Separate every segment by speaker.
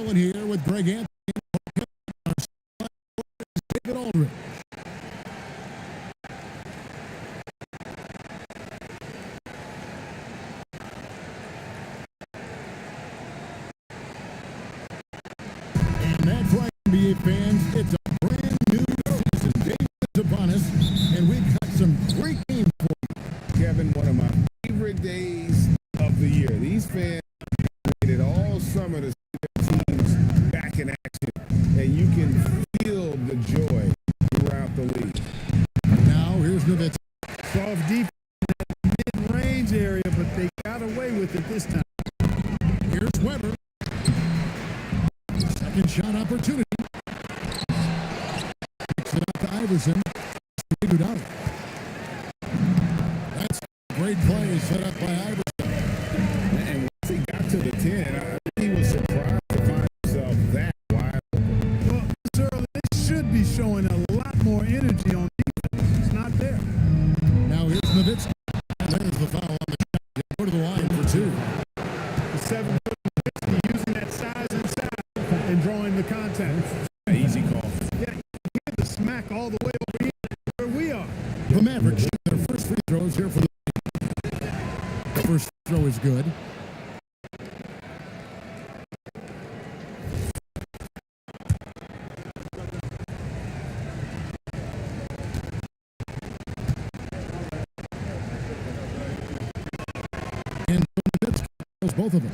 Speaker 1: going here with Greg Anthony. David Aldridge. And that's right, NBA fans. It's a brand new season. David is upon us, and we've got some great games for you.
Speaker 2: Kevin, one of my favorite days of the year. These fans waited all summer to see their teams back in action, and you can feel the joy throughout the league.
Speaker 1: Now, here's Nowitzki.
Speaker 3: Soft defense in that mid-range area, but they got away with it this time.
Speaker 1: Here's Weber. Second shot opportunity. Picks it up to Iverson. Iguodala. That's a great play set up by Iverson.
Speaker 2: And once he got to the 10, I think he was surprised to find himself that wide open.
Speaker 3: Well, this early, they should be showing a lot more energy on defense. It's not there.
Speaker 1: Now here's Nowitzki. There's the foul on the shot. They go to the line for two.
Speaker 3: The 7-foot Nowitzki using that size inside and drawing the contact.
Speaker 2: Easy call.
Speaker 3: Yeah, you hear the smack all the way over here where we are.
Speaker 1: The Mavericks shoot their first free throws here for the first throw is good. And Nowitzki throws both of them.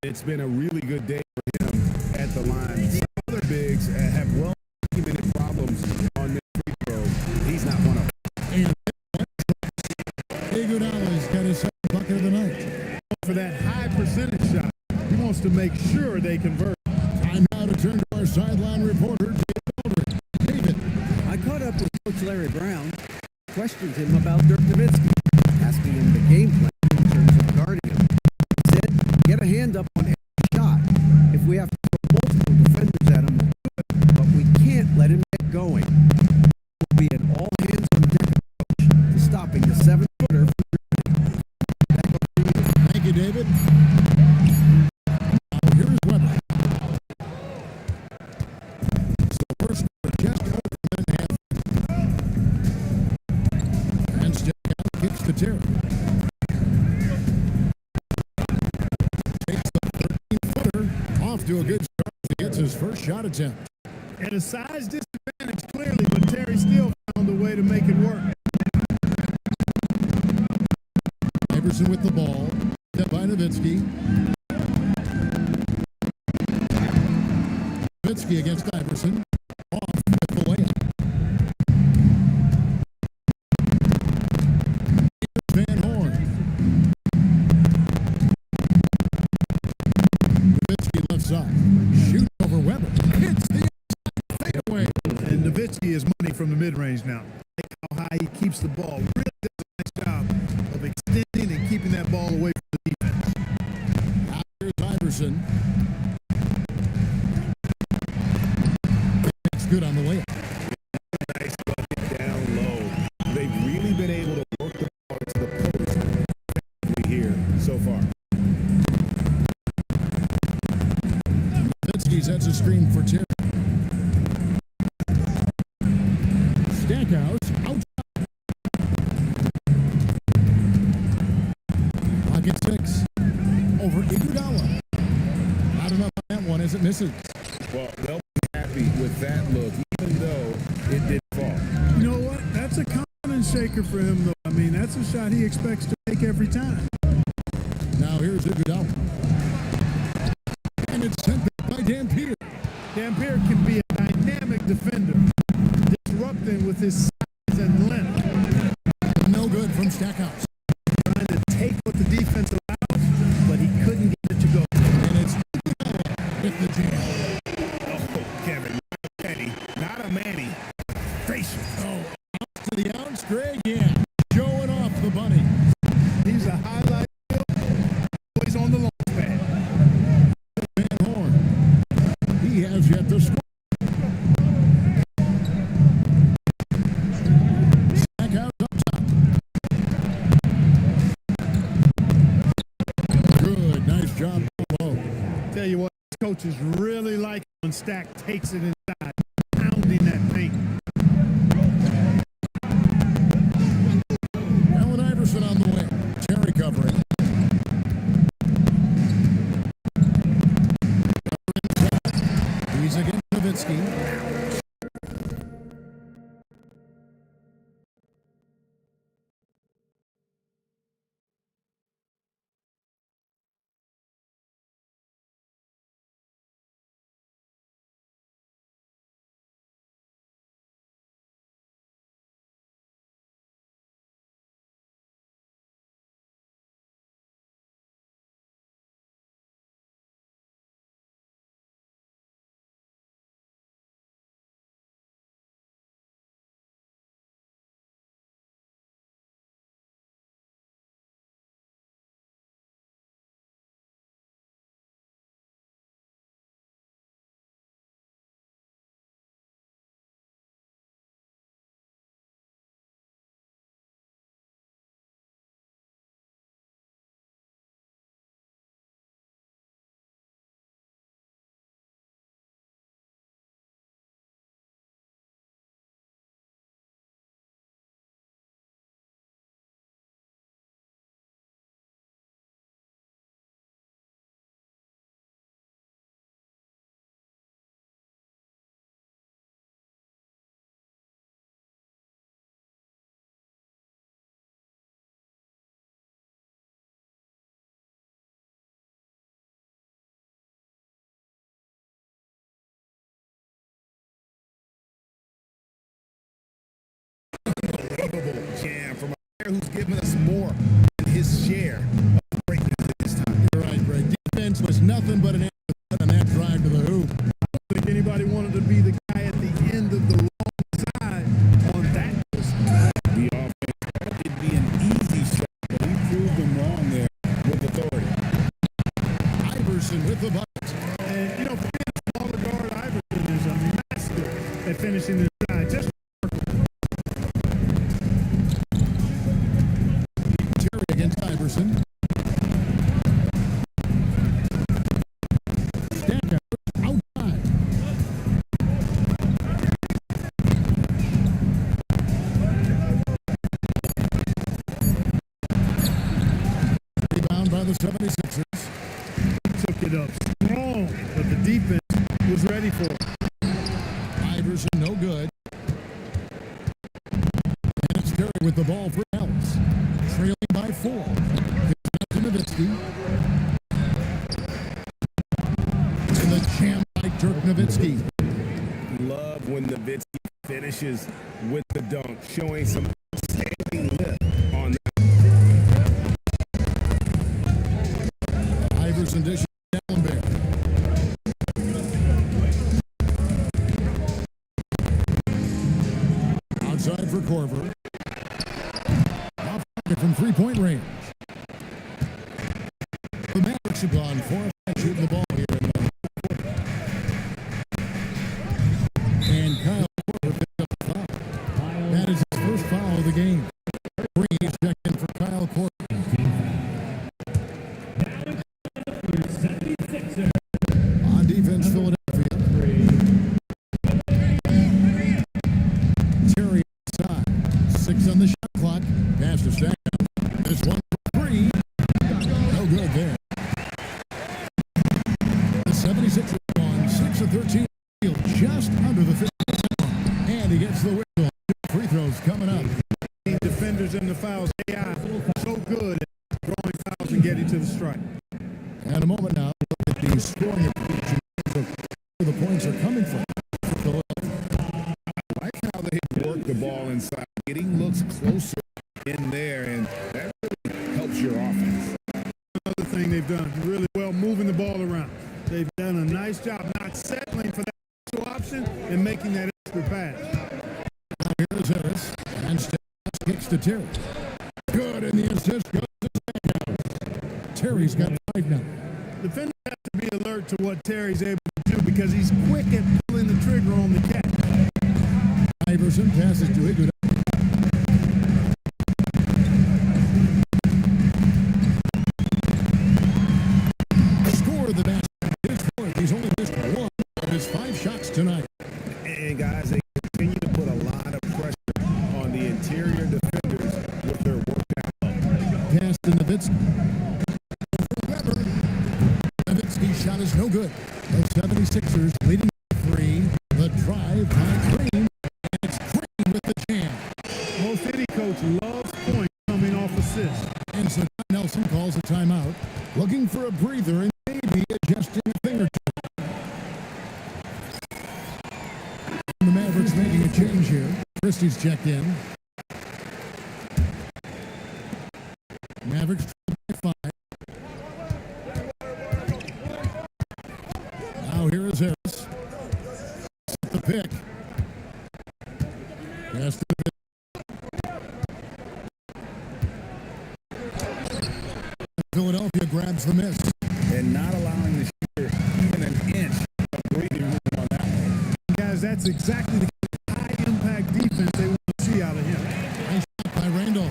Speaker 2: It's been a really good day for him at the line. Some other bigs have well-documented problems on this free throw. He's not one of them.
Speaker 1: And Iguodala's got his second bucket of the night.
Speaker 3: For that high percentage shot, he wants to make sure they convert.
Speaker 1: Time now to turn to our sideline reporter, David Aldridge. David.
Speaker 4: I caught up with Coach Larry Brown, questioned him about Dirk Nowitzki, asking him the game plan in terms of guarding him. He said, get a hand up on every shot. If we have to throw multiple defenders at him, we'll do it, but we can't let him get going. We'll be an all-hands-on-deck approach to stopping the 7-footer from dribbling. Back over to you.
Speaker 1: Thank you, David. Now here's Weber. So first, just over the half. And still kicks to Dirk. Takes the 13-footer off to a good start. He gets his first shot attempt.
Speaker 3: And a size disadvantage clearly, but Terry still found a way to make it work.
Speaker 1: Iverson with the ball. Step by Nowitzki. Nowitzki against Iverson. Off with the layup. Here's Van Horn. Nowitzki left side. Shoots over Weber. Hits the fadeaway.
Speaker 3: And Nowitzki is money from the mid-range now. Like how high he keeps the ball. Really does a nice job of extending and keeping that ball away from the defense.
Speaker 1: Now here's Iverson. It's good on the layup.
Speaker 2: Nice bucket down low. They've really been able to work the ball to the post effectively here so far.
Speaker 1: Nowitzki sets a screen for Terry. Stackhouse outside. Pocket 6 over Iguodala. Not enough on that one as it misses.
Speaker 2: Well, they'll be happy with that look, even though it did fall.
Speaker 3: You know what? That's a confidence shaker for him, though. I mean, that's a shot he expects to make every time.
Speaker 1: Now here's Iguodala. And it's sent back by Dampier.
Speaker 3: Dampier can be a dynamic defender, disrupting with his size and length.
Speaker 1: No good from Stackhouse.
Speaker 3: Trying to take what the defense allows, but he couldn't get it to go.
Speaker 1: And it's Iguodala with the jam.
Speaker 2: Oh, Kevin, not a Manny. Not a Manny. Facial.
Speaker 1: Oh, out to the ounce, Greg. Yeah, showing off the bunny.
Speaker 3: He's a highlight reel. Always on the launch pad.
Speaker 1: Van Horn. He has yet to score. Stackhouse up top. Good, nice job. Low.
Speaker 3: Tell you what, coaches really like when Stack takes it inside, pounding that paint.
Speaker 1: Allen Iverson on the wing. Terry covering. He's against Nowitzki.
Speaker 2: Unbelievable jam from a player who's given us more than his share of greatness at this time.
Speaker 1: You're right, Greg. Defense was nothing but an answer on that drive to the hoop.
Speaker 3: I don't think anybody wanted to be the guy at the end of the long side on that.
Speaker 2: The offense thought it'd be an easy shot, but he proved them wrong there with authority.
Speaker 1: Iverson with the bucket.
Speaker 3: And, you know, for being a smaller guard, Iverson is a master at finishing inside. Just
Speaker 1: Terry against Iverson. Stack outside. Rebound by the 76ers.
Speaker 3: took it up strong, but the defense was ready for it.
Speaker 1: Iverson no good. And it's Terry with the ball for Ellis. Trailing by 4. It's out to Nowitzki. And the jam by Dirk Nowitzki.
Speaker 2: Love when Nowitzki finishes with the dunk, showing some outstanding lift on that.
Speaker 1: Iverson dishes to Ellenberg. Outside for Corver. Off target from three-point range. The Mavericks have gone 4 shooting the ball here in the quarter. And Kyle Corver picked up a foul. That is his first foul of the game. Green checked in for Kyle Corver. On defense, Philadelphia. Terry inside. 6 on the shot clock. Pass to Stack. This one for 3. No good there. The 76ers on 6 of 13. Just under the 50. And he gets the whistle. 2 free throws coming up.
Speaker 3: Defenders in the fouls. AI so good at drawing fouls and getting to the strike.
Speaker 1: And a moment now, look at the scoring of where the points are coming from.
Speaker 2: I like how they work the ball inside, getting looks closer in there, and that really helps your offense.
Speaker 3: Another thing they've done really well, moving the ball around. They've done a nice job not settling for that extra option and making that extra pass.
Speaker 1: Now here's Harris, and Stack kicks to Terry. Good, and the assist goes to Stackhouse. Terry's got 5 now.
Speaker 3: Defenders have to be alert to what Terry's able to do because he's quick at pulling the trigger on the catch.
Speaker 1: Iverson passes to Iguodala. Score the basket. His fourth. He's only his 5 shots tonight.
Speaker 2: And guys, they continue to put a lot of pressure on the interior defenders with their workout.
Speaker 1: Pass to Nowitzki. Over Nowitzki's shot is no good. The 76ers leading 3. The drive by Green. And it's Green with the jam.
Speaker 3: Most any coach loves points coming off assists.
Speaker 1: And so Nelson calls a timeout, looking for a breather and maybe adjusting a thing or two. The Mavericks making a change here. Christie's checked in. Mavericks by 5. Now here is Harris. Set the pick. Pass to the Philadelphia grabs the miss.
Speaker 2: And not allowing the shooter even an inch of breathing room on that one.
Speaker 3: Guys, that's exactly the high-impact defense they want to see out of him.
Speaker 1: Nice shot by Randall.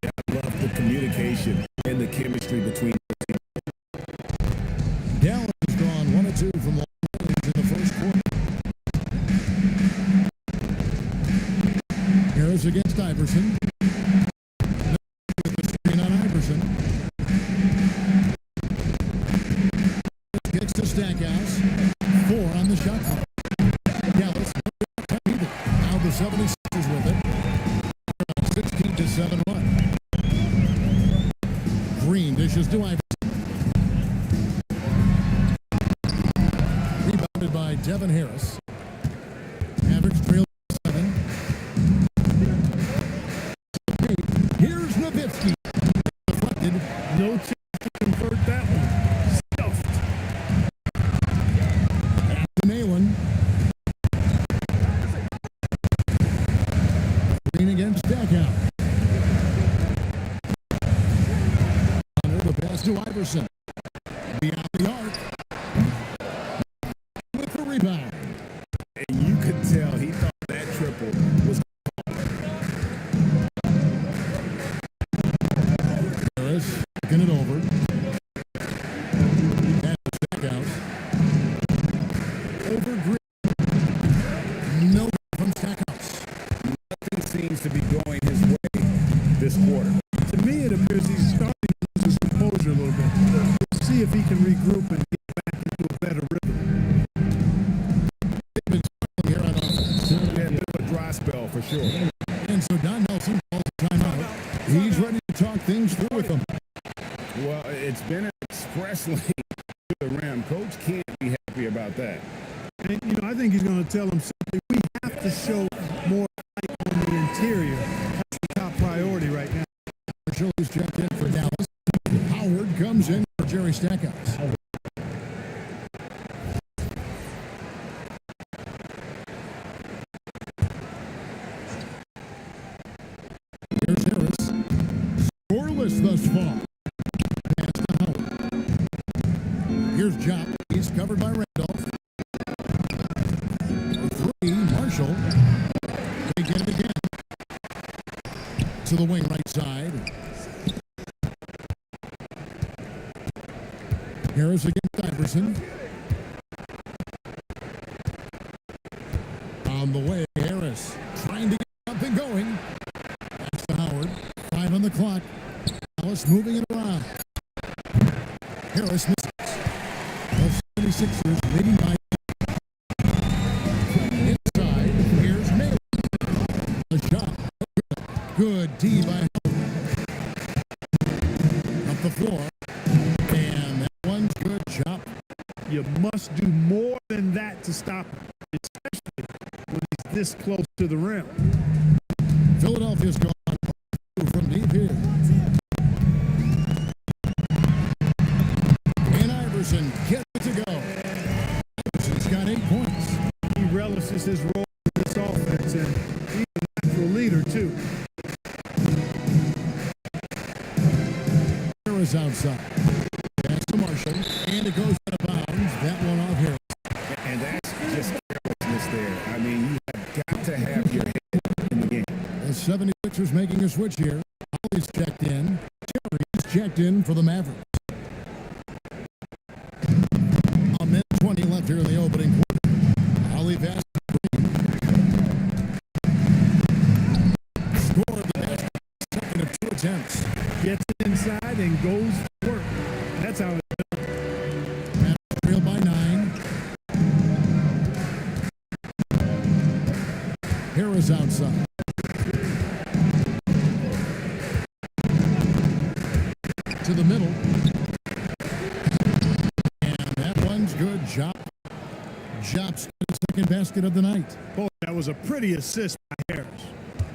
Speaker 2: I love the communication and the chemistry between the teams.
Speaker 1: Dallas has gone 1 of 2 from long range in the first quarter. Harris against Iverson. With the screen on Iverson. Kicks to Stackhouse. 4 on the shot clock. Dallas either. Now the 76ers with it. 16-7 run. Green dishes to Iverson. Rebounded by Devin Harris. Mavericks trail 7. Here's Nowitzki. Deflected.
Speaker 3: No chance to convert that one. Stuffed.
Speaker 1: Nayland. Green against Stackhouse. Under the pass to Iverson. Beyond the arc. With the rebound.
Speaker 2: And you could tell he thought that triple was.
Speaker 1: Harris picking it over. And Stackhouse. Over Green. No from Stackhouse.
Speaker 2: Nothing seems to be going his way this quarter.
Speaker 3: To me, it appears he's starting to lose his composure a little bit. We'll see if he can regroup and get back into a better rhythm.
Speaker 1: They've been struggling here on offense.
Speaker 2: Yeah, a bit of a dry spell for sure.
Speaker 1: And so Don Nelson calls a timeout. He's ready to talk things through with them.
Speaker 2: Well, it's been an express lane to the rim. Coach can't be happy about that.
Speaker 3: And, I think he's going to tell him simply, we have to show more fight on the interior. That's the top priority right now.
Speaker 1: Marshall is checked in for Dallas. Howard comes in for Jerry Stackhouse. Here's Harris. Scoreless thus far. Pass to Howard. Here's Jock. He's covered by Randolph. 3, Marshall. They get it again. To the wing right side. Harris against Iverson. On the way, Harris trying to get something going. That's to Howard. 5 on the clock. Dallas moving it around. Harris misses. The 76ers leading by inside. Here's Naylor. The shot. Good D by Howard. Up the floor. And that one's good chop.
Speaker 3: You must do more than that to stop him, especially when he's this close to the rim.
Speaker 1: Philadelphia's gone from deep here. And Iverson gets it to go. Iverson's got 8 points.
Speaker 3: He relishes his role in this offense, and he's a natural leader, too.
Speaker 1: Harris outside. Pass to Marshall. And it goes out of bounds. That one off Harris.
Speaker 2: And that's just carelessness there. I mean, you have got to have your head in the game.
Speaker 1: The 76ers making a switch here. Holly's checked in. Terry's checked in for the Mavericks. A minute 20 left here in the opening quarter. Harris outside. To the middle. And that one's good. Jobs the second basket of the night.
Speaker 3: Boy, that was a pretty assist by Harris.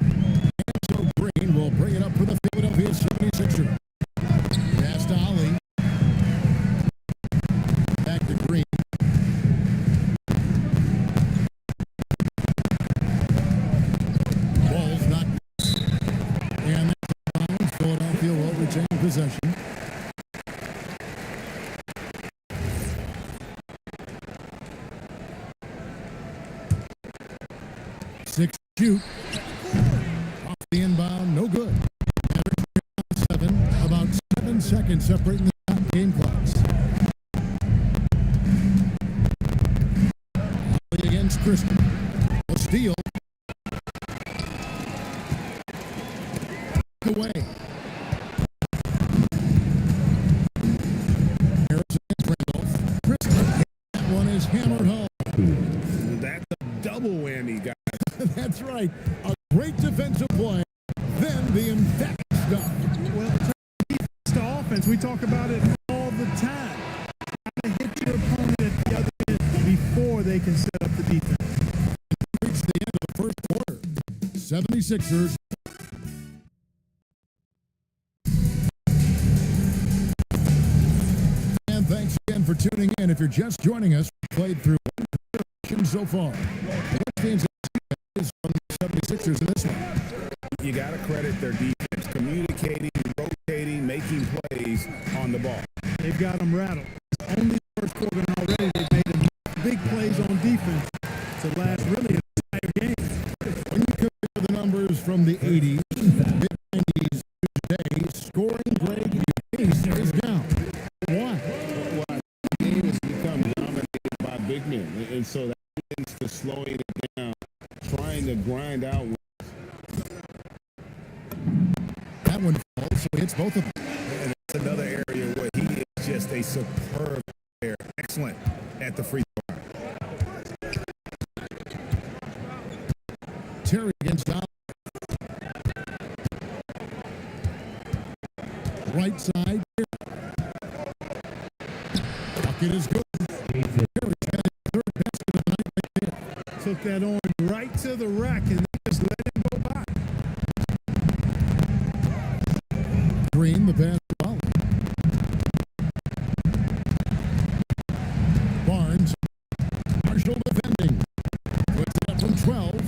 Speaker 1: And so Green will bring it up for the Philadelphia 76ers. Pass to Ali. Back to Green. Ball's not. And that's Philadelphia will retain possession. 6 shoot. Off the inbound, no good. Mavericks 7, about 7 seconds separating the top game clocks. Ali against Christian. A steal. Away. Harris against Randolph. Christian. That one is hammered home.
Speaker 2: That's a double whammy, guys.
Speaker 1: That's right. A great defensive play, then the emphatic stuff.
Speaker 3: Well, defense to offense, we talk about it all the time. Trying to hit your opponent at the other end before they can set up the defense.
Speaker 1: Reach the end of the first quarter. 76ers. And thanks again for tuning in. If you're just joining us, we played through one so far. Is from the 76ers in this one.
Speaker 2: You got to credit their defense, communicating, rotating, making plays on the ball.
Speaker 3: They've got them rattled. Only first quarter and already they've made them big plays on defense to last really an entire game.
Speaker 1: When you compare the numbers from the 80s, mid-90s today, scoring grade pace is down. Why?
Speaker 2: Well, the game has become dominated by big men, and so that leads to slowing it down, trying to grind out.
Speaker 1: That one falls, so hits both of them.
Speaker 2: And that's another area where he is just a superb player. Excellent at the free throw line.
Speaker 1: Terry against Dollar. Right side. Bucket is good. Terry's got his third basket of the night right there.
Speaker 3: Took that on right to the rack and just let him go by.
Speaker 1: Green, the pass to Ball. Barnes. Marshall defending. Puts it up from 12.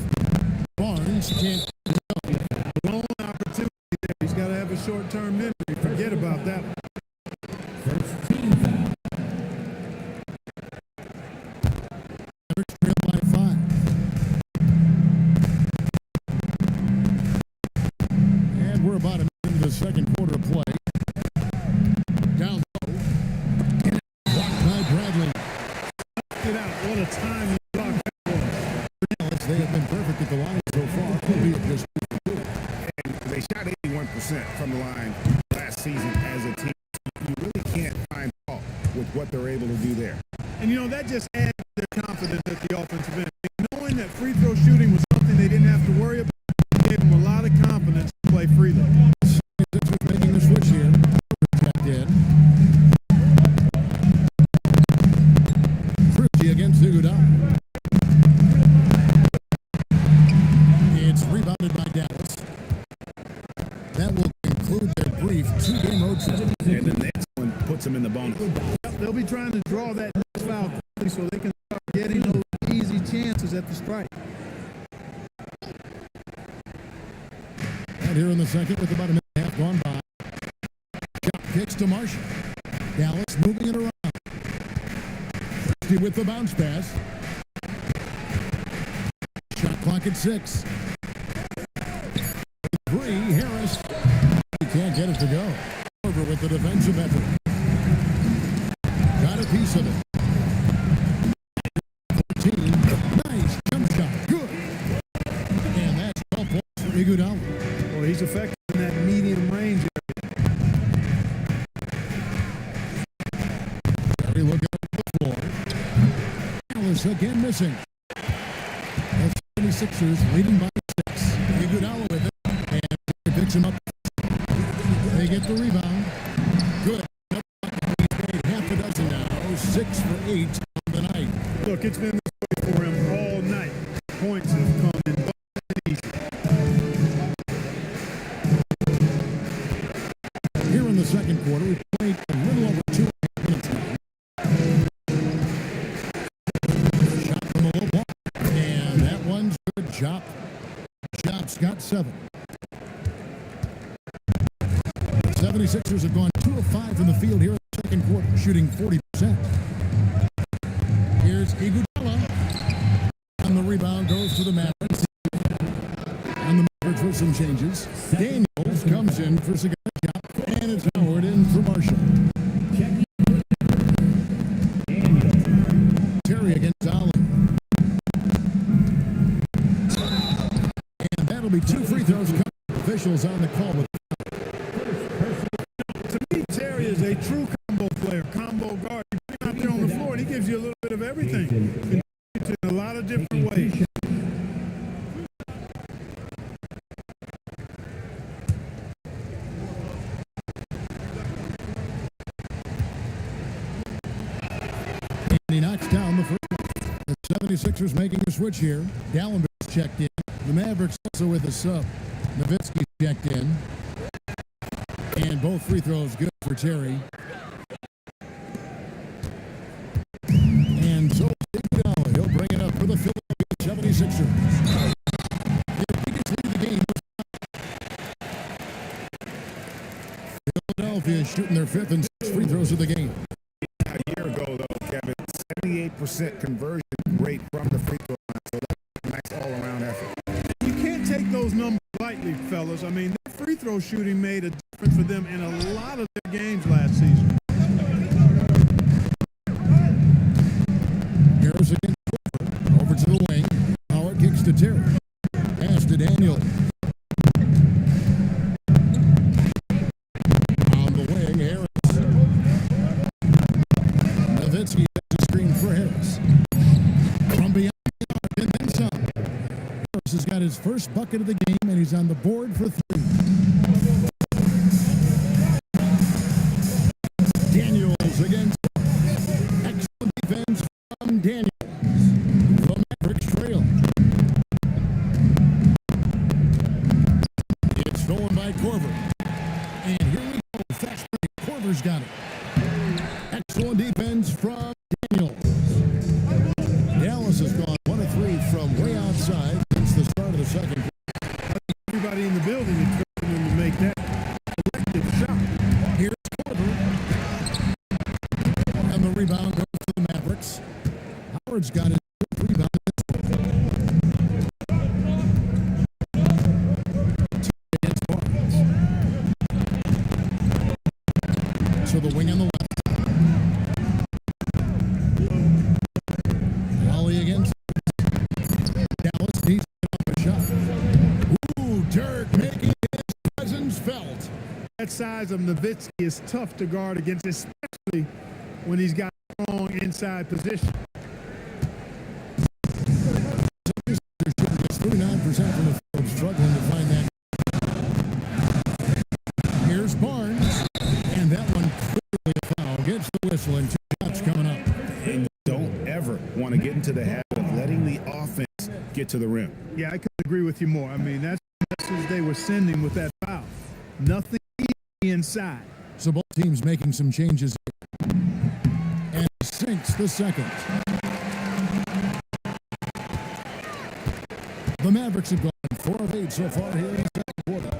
Speaker 1: Barnes can't.
Speaker 3: Blown opportunity there. He's got to have a short-term memory. Forget about that one.
Speaker 1: Mavericks trail by 5. And we're about a minute into the second quarter of play. Down low. Blocked by Bradley.
Speaker 3: Get out. What a time you blocked that one.
Speaker 1: They have been perfect at the line so far. Albeit just
Speaker 2: And they shot 81% from the line last season as a team. You really can't find fault with what they're able to do there.
Speaker 3: And, you know, that just adds to their confidence at the offensive end. Knowing that free throw shooting was something they didn't have to worry about, gave them a lot of confidence to play freely.
Speaker 1: Sixers making the switch here. Checked in. Christie against Iguodala. It's rebounded by Dallas. That will conclude their brief 2-game road trip.
Speaker 2: And the next one puts them in the bonus.
Speaker 3: They'll be trying to draw that next foul quickly so they can start getting those easy chances at the strike.
Speaker 1: And here in the second with about a minute and a half gone by. Shot kicks to Marshall. Dallas moving it around. Christie with the bounce pass. Shot clock at 6. 3, Harris. He can't get it to go. Over with the defensive effort. Got a piece of it. 14. Nice jump shot. Good. And that's 12 points for Iguodala.
Speaker 3: Well, he's effective in that medium range area.
Speaker 1: Terry looking at the floor. Dallas again missing. The 76ers leading by 6. Iguodala with it, and he picks him up. They get the rebound. Good. He's made half a dozen now. 6 for 8 on the night.
Speaker 3: Look, it's been this way for him all night. Points have come in buckets easy.
Speaker 1: Here in the second quarter, we played a little over 2 minutes now. Shot from the low block, and that one's good. Job's got 7. 76ers have gone 2 of 5 from the field here in the second quarter, shooting 40%. Here's Iguodala. On the rebound, goes to the Mavericks. And the Mavericks with some changes. Daniels comes in for Cigar shot, and it's Howard in for Marshall. Terry against Allen. And that'll be 2 free throws. Officials on the call with.
Speaker 3: To me, Terry is a true combo player, combo guard. You put him out there on the floor, and he gives you a little bit of everything. In a lot of different ways.
Speaker 1: And he knocks down the first. The 76ers making a switch here. Gallenberg's checked in. The Mavericks also with a sub. Nowitzki checked in. And both free throws good for Terry. And so Iguodala, he'll bring it up for the Philadelphia 76ers. Their biggest lead of the game. Philadelphia shooting their 5th and 6th free throws of the game.
Speaker 2: A year ago, though, Kevin, 78% conversion rate from the free throw line. So that's a nice all-around effort.
Speaker 3: You can't take those numbers lightly, fellas. I mean, their free throw shooting made a difference for them in a lot of their games last season.
Speaker 1: Harris against Cooper. Over to the wing. Howard kicks to Terry. Pass to Daniel. On the wing, Harris. Nowitzki has a screen for Harris. From beyond the arc and then some. Harris has got his first bucket of the game, and he's on the board for 3. Daniels against excellent defense from Daniels. The Mavericks trail. It's stolen by Korver. And here we go. Fast break. Korver's got it. Excellent defense from Daniels. Dallas has gone 1 of 3 from way outside since the start of the second.
Speaker 3: Everybody in the building is trying to make that collective shot.
Speaker 1: Here's Korver. And the rebound goes to the Mavericks. Howard's got his rebound. So the wing on the left. Volley against Dallas needs to get up a shot. Ooh, Dirk making his presence felt.
Speaker 3: That size of Nowitzki is tough to guard against, especially when he's got strong inside position.
Speaker 1: They're shooting just 39% from the field, struggling to find that. Here's Barnes, and that one clearly a foul. Gets the whistle, and 2 shots coming up.
Speaker 2: And don't ever want to get into the habit of letting the offense get to the rim.
Speaker 3: Yeah, I couldn't agree with you more. I mean, that's the message they were sending with that foul. Nothing easy inside.
Speaker 1: So both teams making some changes here. And sinks the second. The Mavericks have gone 4 of 8 so far here in the second quarter.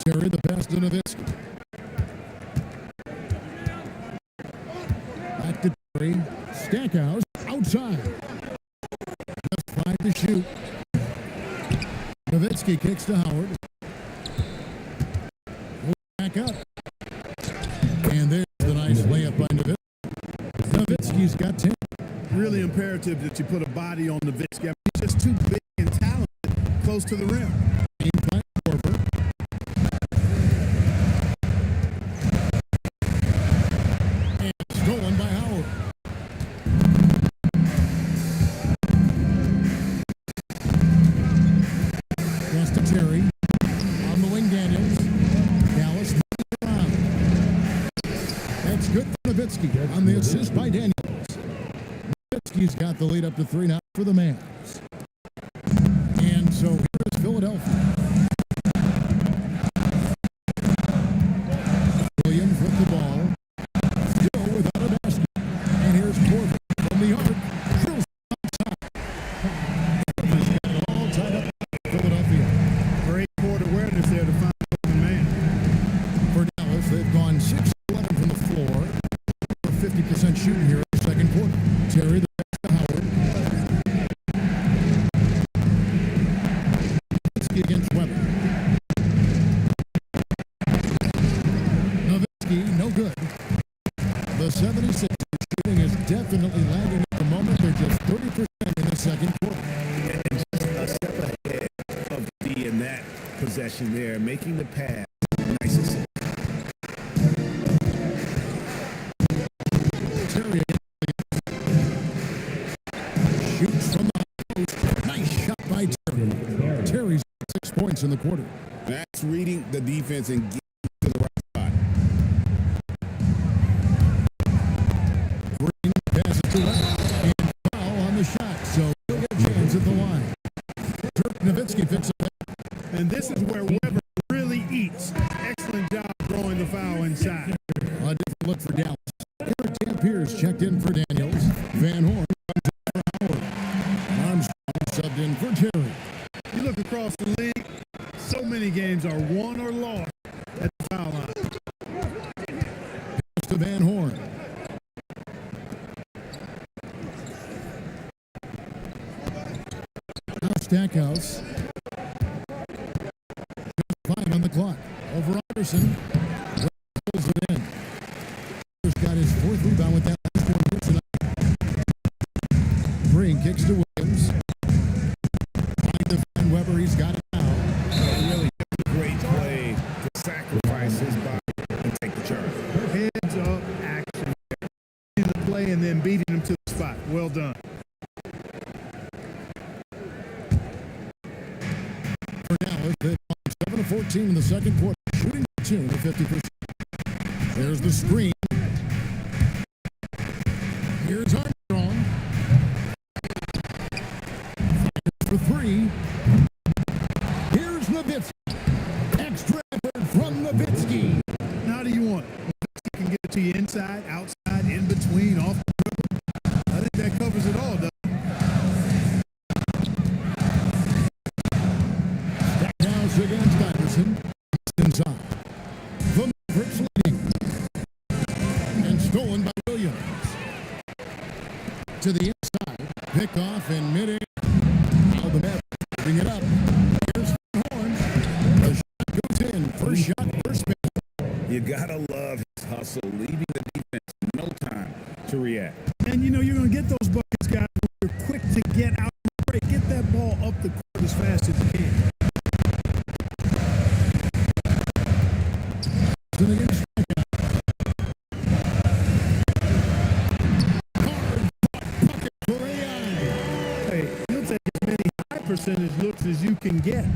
Speaker 1: Terry the pass to Nowitzki. Back to Terry. Stackhouse outside. Just 5 to shoot. Nowitzki kicks to Howard. Back up. And there's the nice layup by Nowitzki. Nowitzki's got 10.
Speaker 3: Really imperative that you put a body on Nowitzki. I mean, he's just too big and talented close to the rim.
Speaker 1: Game by Korver. And stolen by Howard. Nowitzki on the assist by Daniels. Nowitzki's got the lead up to 3 now for the Mavs. And so here's Philadelphia. Williams with the ball. Still without a basket. And here's Corbin from the arc. Drills outside. He's got it all tied up for Philadelphia.
Speaker 3: Great court awareness there to find the man.
Speaker 1: For Dallas, they've gone 6-11 from the floor. 50% shooting here in the second quarter. Terry the pass to Howard. Nowitzki against Weber. Nowitzki, no good. The 76ers shooting is definitely lagging at the moment. They're just 30% in the second quarter.
Speaker 2: And just a step ahead of D in that possession there, making the pass. Nice assist.
Speaker 1: Terry shoots from the post. Nice shot by Terry. Terry's 6 points in the quarter.
Speaker 2: That's reading the defense and getting to the right spot.
Speaker 1: Green passes to Weber. And foul on the shot. So he'll get a chance at the line. Dirk Nowitzki picks up.
Speaker 3: And this is where Weber really eats. Excellent job throwing the foul inside.
Speaker 1: A different look for Dallas. Eric Dampiers checked in for Daniels. Van Horn comes in for Howard. Armstrong subbed in for Terry.
Speaker 3: You look across the league, so many games are won or lost at the foul line.
Speaker 1: Pass to Van Horn. Now Stackhouse. Just 5 on the clock. Over Iverson. Pulls it in. Got his 4th rebound with that last one here tonight. Green kicks to Williams. Trying to find Weber. He's got it now.
Speaker 2: And really a great play to sacrifice his body and take the charge.
Speaker 3: Heads up action. In the play and then beating him to the spot. Well done.
Speaker 1: For Dallas, they've gone 7-14 in the second quarter. Shooting the tune to 50%. There's the screen. Here's Armstrong. For 3. Here's Nowitzki. Extra effort from Nowitzki.
Speaker 3: How do you want it? Nowitzki can get it to you inside, outside, in between, off the dribble. I think that covers it all, doesn't it?
Speaker 1: Stackhouse against Iverson. Inside. The Mavericks leading. And stolen by Williams. To the inside. Pick off in mid-air. Now the Mavericks bring it up. Here's Van Horn. The shot goes in. First shot, first spin.
Speaker 2: You gotta love his hustle, leaving the defense no time to react.
Speaker 3: And you know you're going to get those buckets, guys. You're quick to get out of the break. Get that ball up the court as fast as you can.
Speaker 1: To the inside.
Speaker 3: Hey, you'll take as many high percentage looks as you can get.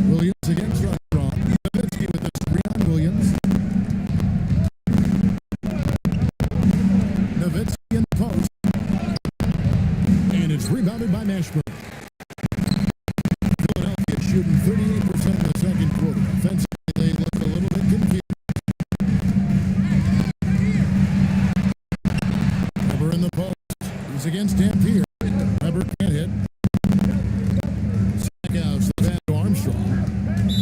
Speaker 1: Williams against Armstrong. Nowitzki with the screen on Williams. Nowitzki in the post. And it's rebounded by Mashburn. Philadelphia shooting 38% in the second quarter. Offensively, they look a little bit confused. Weber in the post. He's against Dampier. Weber can't hit. Stackhouse, the pass to Armstrong.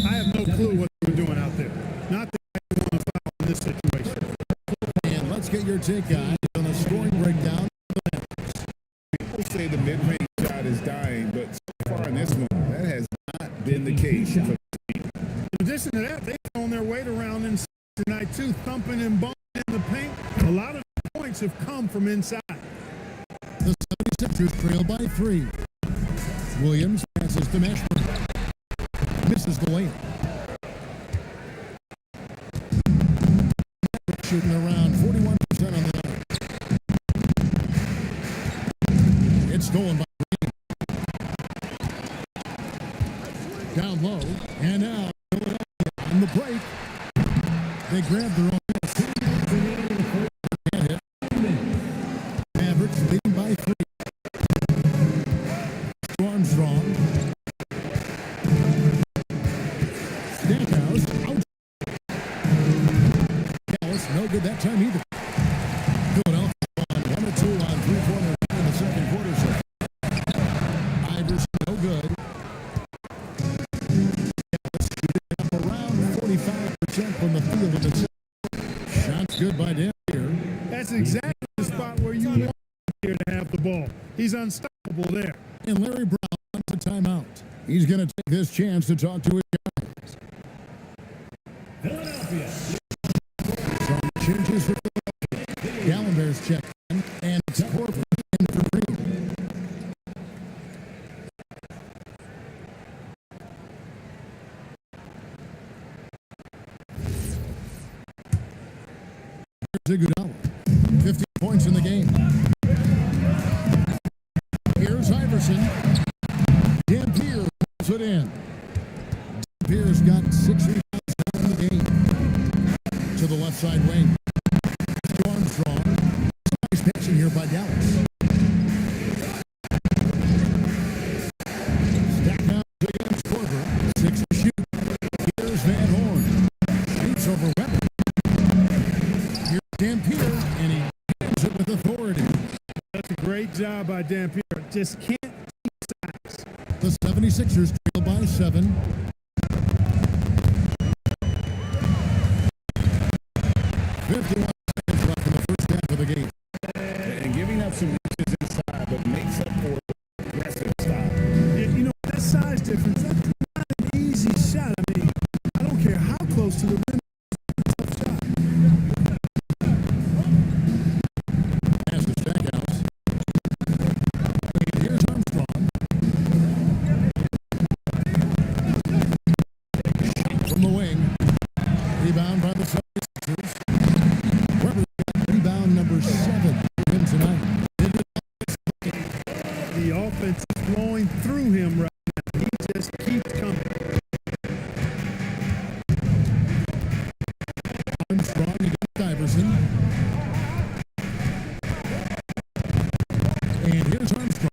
Speaker 3: I have no clue what they're doing out there. Not that I want to foul in this situation.
Speaker 1: And let's get your take, guys, on the scoring breakdown.
Speaker 2: People say the mid-range shot is dying, but so far in this one, that has not been the case for the team.
Speaker 3: In addition to that, they've thrown their weight around inside tonight too, thumping and bumping in the paint. A lot of points have come from inside.
Speaker 1: The 76ers trail by 3. Williams passes to Mashburn. Misses the layup. Shooting around 41% on the night. It's stolen by Green. Down low, and now Philadelphia on the break. They grabbed their own miss. Can't hit. Mavericks leading by 3. Armstrong. Stackhouse out. Dallas no good that time either. Philadelphia on 1-2 on 3-quarters in the second quarter. So Iverson no good. Dallas shooting up around 45% from the field in the second. Shots good by Dampier.
Speaker 3: That's exactly the spot where you want here to have the ball. He's unstoppable there.
Speaker 1: And Larry Brown wants a timeout. He's going to take this chance to talk to his guys.
Speaker 3: Philadelphia.
Speaker 1: Some changes for Philadelphia. Gallenberg's check in, and it's Corver in for Green. Here's Iguodala. 50 points in the game. Here's Iverson. Dampier pulls it in. Dampier's got 6 rebounds in the game. To the left side wing. Armstrong. Nice passing here by Dallas. Stackhouse against Corver. 6 to shoot. Here's Van Horn. Shoots over Weber. Here's Dampier, and he hands it with authority.
Speaker 3: That's a great job by Dampier. Just can't keep size.
Speaker 1: The 76ers trail by 7. 51 seconds left in the first half of the game.
Speaker 2: And giving up some reaches inside, but makes up for aggressive style.
Speaker 3: You know, that size difference, that's not an easy shot. I mean, I don't care how close to the rim. Tough shot.
Speaker 1: Pass to Stackhouse. And here's Armstrong. Shot from the wing. Rebound by the 76ers. Weber's got rebound number 7 for him tonight.
Speaker 3: The offense is flowing through him right now. He just keeps coming.
Speaker 1: Armstrong against Iverson. And here's Armstrong.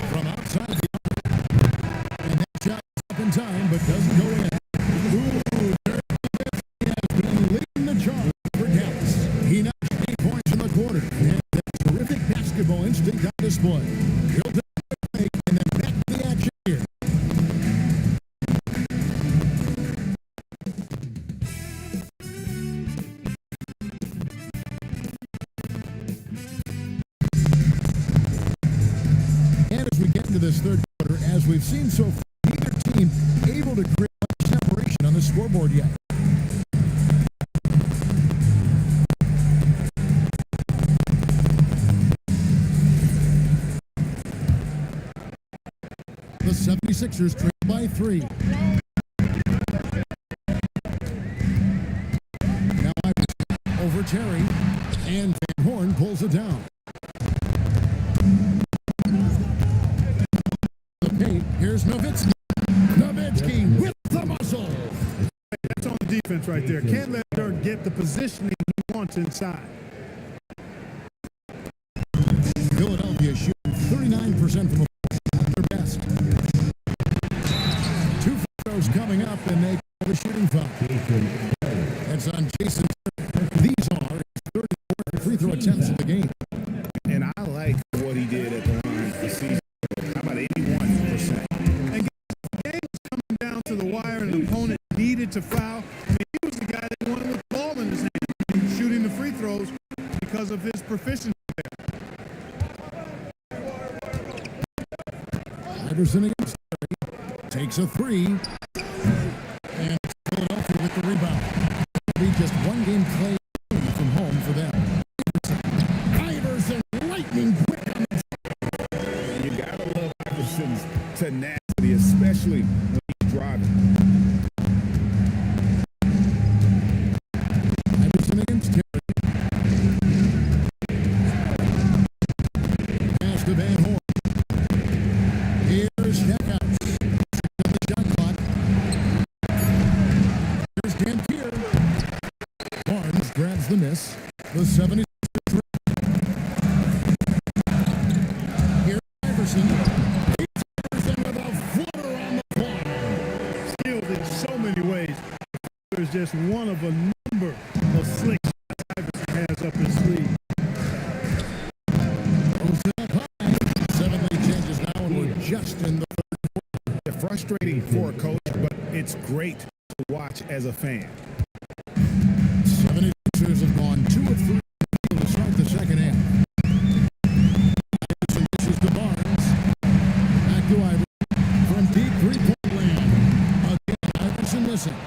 Speaker 1: From outside the arc. And that shot is up in time, but doesn't go in. Ooh, Dirk has been leading the charge for Dallas. He notched 8 points in the quarter. And that terrific basketball instinct on display. He'll take a break and then back to the action here. And as we get into this third quarter, as we've seen so far, neither team able to create much separation on the scoreboard yet. The 76ers trail by 3. Now Iverson over Terry, and Van Horn pulls it down. The paint, here's Nowitzki. Nowitzki with the muscle.
Speaker 3: That's on the defense right there. Can't let Dirk get the positioning he wants inside.
Speaker 1: Philadelphia shooting 39% from the floor, their best. 2 free throws coming up, and they call the shooting foul. That's on Jason. These are his 34th free throw attempts of the game.
Speaker 2: And I like what he did at the line this season. How about 81%?
Speaker 3: And games coming down to the wire, and an opponent needed to foul. I mean, he was the guy that wanted with the ball in his hand, shooting the free throws because of his proficiency there.
Speaker 1: Iverson against Terry. Takes a 3. And Philadelphia with the rebound. It'll be just one game play from home for them. Iverson lightning quick.
Speaker 2: You gotta love Iverson's tenacity, especially when he's driving.
Speaker 1: Iverson against Terry. Pass to Van Horn. There's the miss. The 76ers. Here's Iverson. He's Iverson with a flutter on the floor.
Speaker 3: Skilled in so many ways. There's just one of a number of slick shots Iverson has up his sleeve.
Speaker 1: Goes up high. 7 lead changes now, and we're just in the
Speaker 2: They're frustrating for a coach, but it's great to watch as a fan.
Speaker 1: 76ers have gone 2 of 3 to start the second half. Iverson dishes to Barnes. Back to Iverson from deep three-point land. Again, Iverson missing.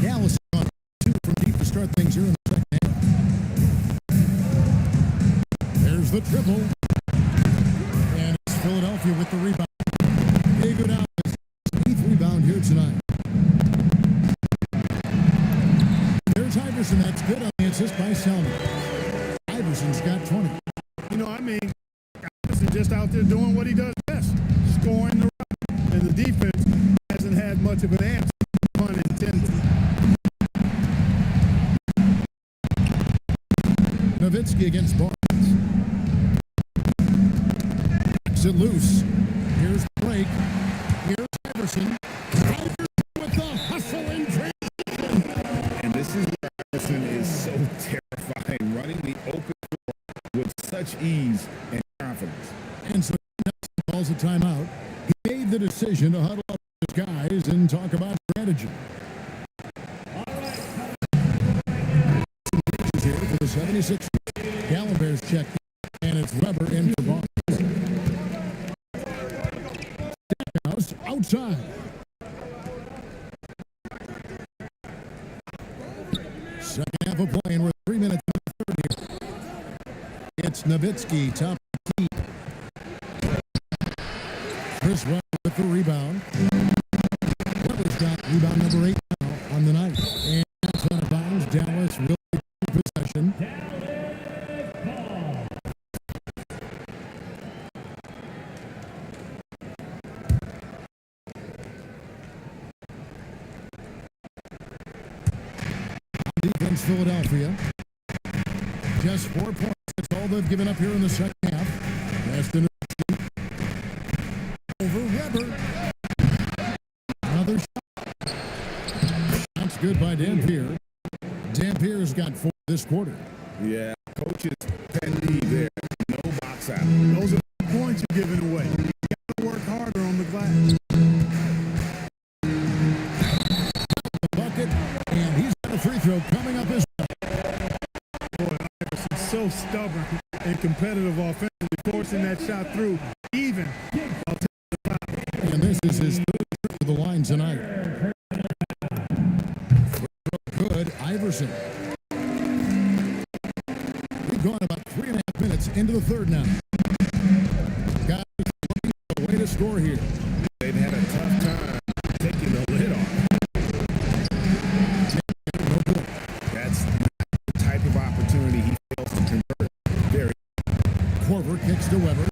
Speaker 1: Dallas has gone 2 from deep to start things here in the second half. There's the triple. And it's Philadelphia with the rebound. Iguodala has his 8th rebound here tonight. There's Iverson. That's good on the assist by Selma. Iverson's got 20.
Speaker 3: You know, I mean, Iverson just out there doing what he does best, scoring the rock. And the defense hasn't had much of an answer, pun intended.
Speaker 1: Nowitzki against Barnes. Knocks it loose. Here's the break. Here's Iverson. Iverson with the hustle and transition.
Speaker 2: And this is where Iverson is so terrifying, running the open floor with such ease and confidence.
Speaker 1: And so Nelson calls a timeout. He made the decision to huddle up with his guys and talk about strategy. Here for the 76ers. Gallinber's checked, and it's Weber in for Barnes. Stackhouse outside. Second half of play, and we're 3 minutes in the third here. It's Nowitzki, top of the key. Chris Webber with the rebound. Weber's got rebound number 8 now on the night. And that's out of bounds. Dallas will take possession. Defense, Philadelphia. Just 4 points. That's all they've given up here in the second half. Aston over Weber. Another shot. That's good by Dampier. Dampier's got 4 this quarter.
Speaker 2: Yeah, coaches can leave there. No box out.
Speaker 3: Those are the points you're giving away. You got to work harder on the glass.
Speaker 1: The bucket, and he's got a free throw coming up as well.
Speaker 3: Boy, Iverson's so stubborn and competitive offensively, forcing that shot through even.
Speaker 1: And this is his 3rd trip to the line tonight. Good, Iverson. We've gone about 3.5 minutes into the third now. Guys looking for a way to score here.
Speaker 2: They've had a tough time taking the lid off.
Speaker 1: No good.
Speaker 2: That's the type of opportunity he fails to convert. Very.
Speaker 1: Korver kicks to Weber.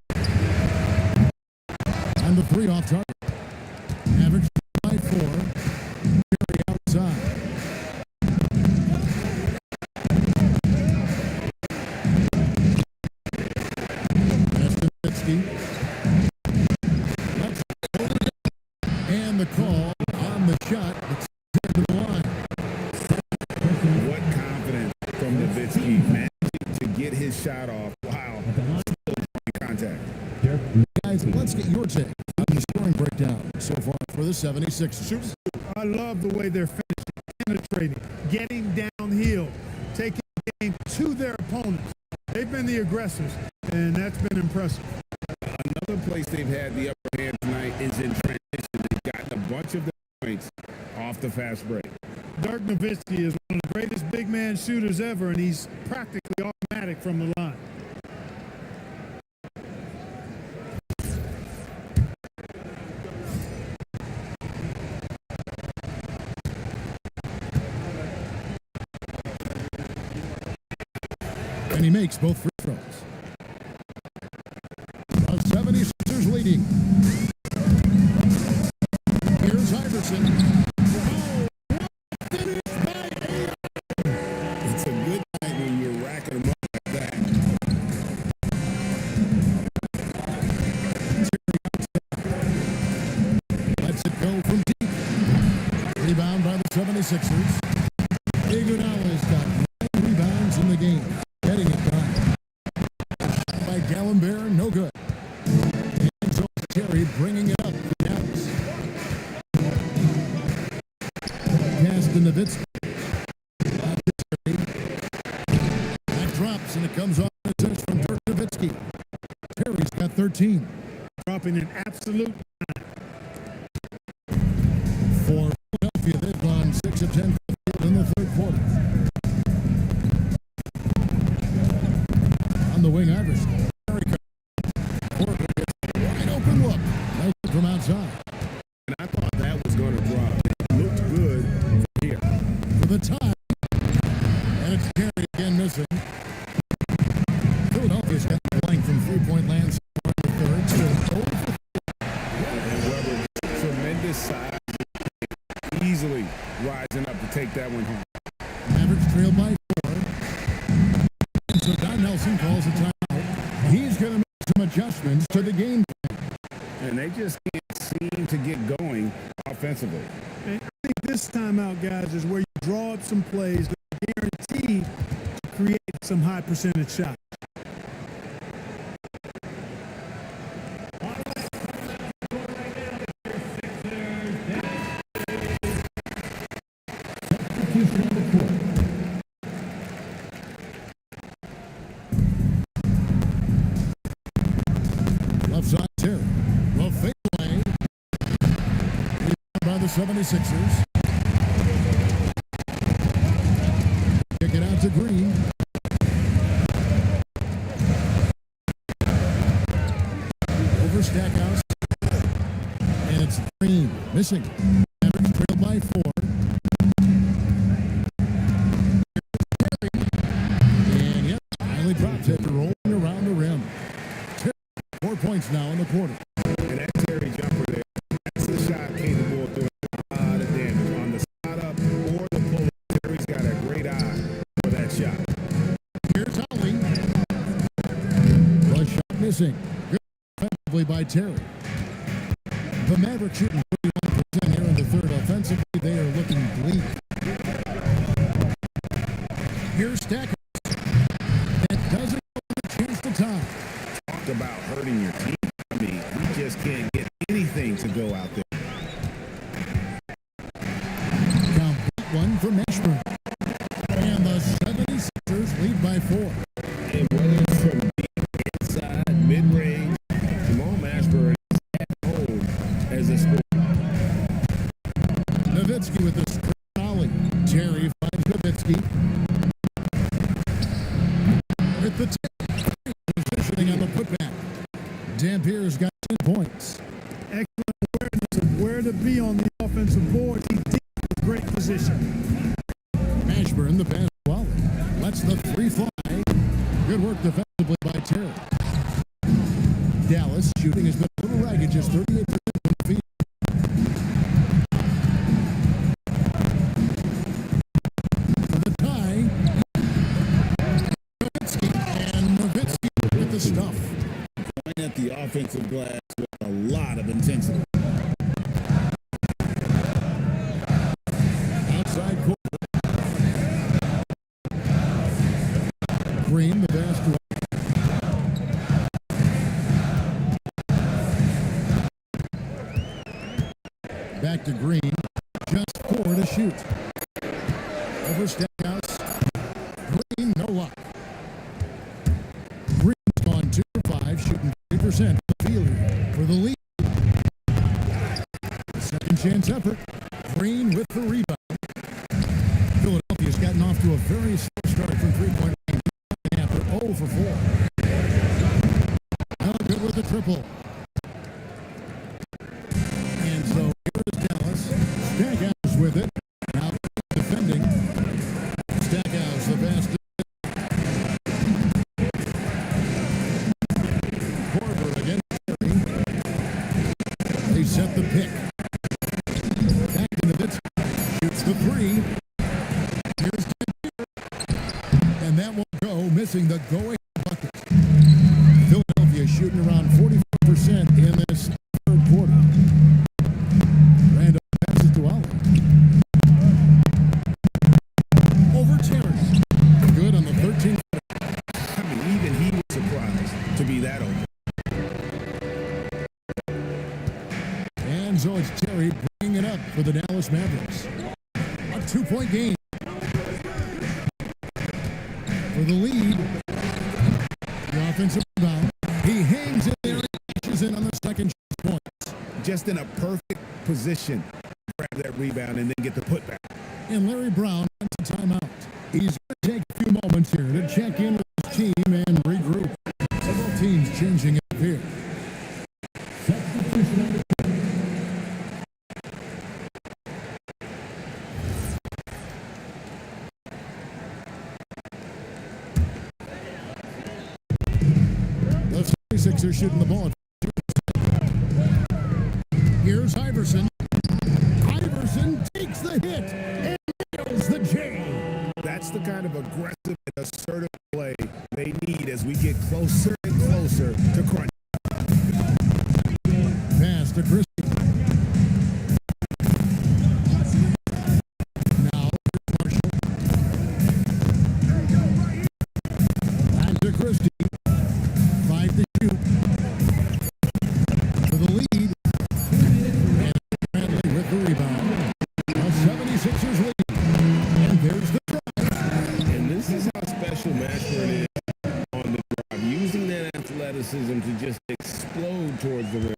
Speaker 1: And the 3 off target. Average by 4. Very outside. And the call on the shot. It's to the line.
Speaker 2: What confidence from Nowitzki, managing to get his shot off. Wow. Still contact.
Speaker 1: Guys, let's get your take on the scoring breakdown so far for the 76ers.
Speaker 3: I love the way they're finishing, penetrating, getting downhill, taking the game to their opponents. They've been the aggressors, and that's been impressive.
Speaker 2: Another place they've had the upper hand tonight is in transition. They've gotten a bunch of the points off the fast break.
Speaker 3: Dirk Nowitzki is one of the greatest big man shooters ever, and he's practically automatic from the line.
Speaker 1: And he makes both free throws. The 76ers leading. Here's Iverson. Oh, finished by Iverson. Go from deep. Rebound by the 76ers. Iguodala's got 9 rebounds in the game. Getting it done. Shot by Gallenberg, no good. And so Terry bringing it up for Dallas. Pass to Nowitzki. That drops and it comes off the touch from Dirk Nowitzki. Terry's got 13.
Speaker 3: Dropping an absolute.
Speaker 1: For Philadelphia, they've gone 6 of 10 from the field in the third quarter. On the wing, Iverson. Porter gets a wide open look. Nice look from outside.
Speaker 2: And I thought that was going to drop. It looked good from here.
Speaker 1: For the tie. And it's Terry again missing. Philadelphia's got the blank from three-point land in the third. Still over.
Speaker 2: And Weber, tremendous size. Easily rising up to take that one home.
Speaker 1: Mavericks trail by 4. And so Don Nelson calls a timeout. He's going to make some adjustments to the game plan.
Speaker 2: And they just can't seem to get going offensively.
Speaker 3: And I think this timeout, guys, is where you draw up some plays that are guaranteed to create some high percentage shots.
Speaker 1: Left side, Terry. Well, fade away. By the 76ers. Kick it out to Green. Over Stackhouse. And it's Green. Missing. Mavericks trail by 4. And yep, finally drops after rolling around the rim. 4 points now in the quarter.
Speaker 2: And that Terry jumper there, that's the shot capable of doing a lot of damage. On the spot up or the pull up, Terry's got a great eye for that shot.
Speaker 1: Here's Holly. The shot missing. Good offensively by Terry. The Mavericks shooting 41% here in the third. Offensively, they are looking bleak. Here's Stackhouse. That doesn't give a chance to tie.
Speaker 2: Talk about hurting your team. I mean, we just can't get anything to go out there.
Speaker 1: Count one for Mashburn. And the 76ers lead by 4.
Speaker 2: And whether it's from deep inside, mid-range, Jamal Mashburn is at home as a scorer.
Speaker 1: Nowitzki with the straight volley. Terry finds Nowitzki. With the tip. Positioning on the putback. Dampier's got 10 points.
Speaker 3: Excellent awareness of where to be on the offensive board. He did with great position.
Speaker 1: Mashburn, the pass volley. Lets the 3 fly. Good work defensively by Terry. Dallas shooting has been a little ragged, just 38% from the field. For the tie, Nowitzki, and Nowitzki with the stuff.
Speaker 2: Going at the offensive glass with a lot of intensity.
Speaker 1: Outside court. Green, the pass to back to Green. Just 4 to shoot. Over Stackhouse. Green, no luck. Green's gone 2 for 5, shooting 3% from the field here for the lead. Second chance effort. Green with the rebound. Philadelphia's gotten off to a very slow start from three-point range after 0 for 4. Now good with the triple. And so here is Dallas. Stackhouse with it. Now defending. Stackhouse the pass to Korver against Terry. They set the pick. Back to Nowitzki. Shoots the 3. Here's Dirk. And that will go, missing the go-ahead bucket. Philadelphia shooting around 44% in this third quarter. And so it's Terry bringing it up for the Dallas Mavericks. A 2-point game for the lead. The offensive rebound. He hangs in there and dashes in on the second point.
Speaker 2: Just in a perfect position to grab that rebound and then get the putback.
Speaker 1: And Larry Brown wants a timeout. He's going to take a few moments here to check in with his team and regroup. Several teams changing up here. The 76ers shooting the ball. Here's Iverson. Iverson takes the hit and nails the J.
Speaker 2: That's the kind of aggressive and assertive play they need as we get closer and closer to crunch.
Speaker 1: Pass to Christie. Now Marshall. Back to Christie. 5 to shoot. For the lead. And Bradley with the rebound. The 76ers lead. And there's the drive.
Speaker 2: And this is how special Mashburn is on the drive, using that athleticism to just explode towards the rim.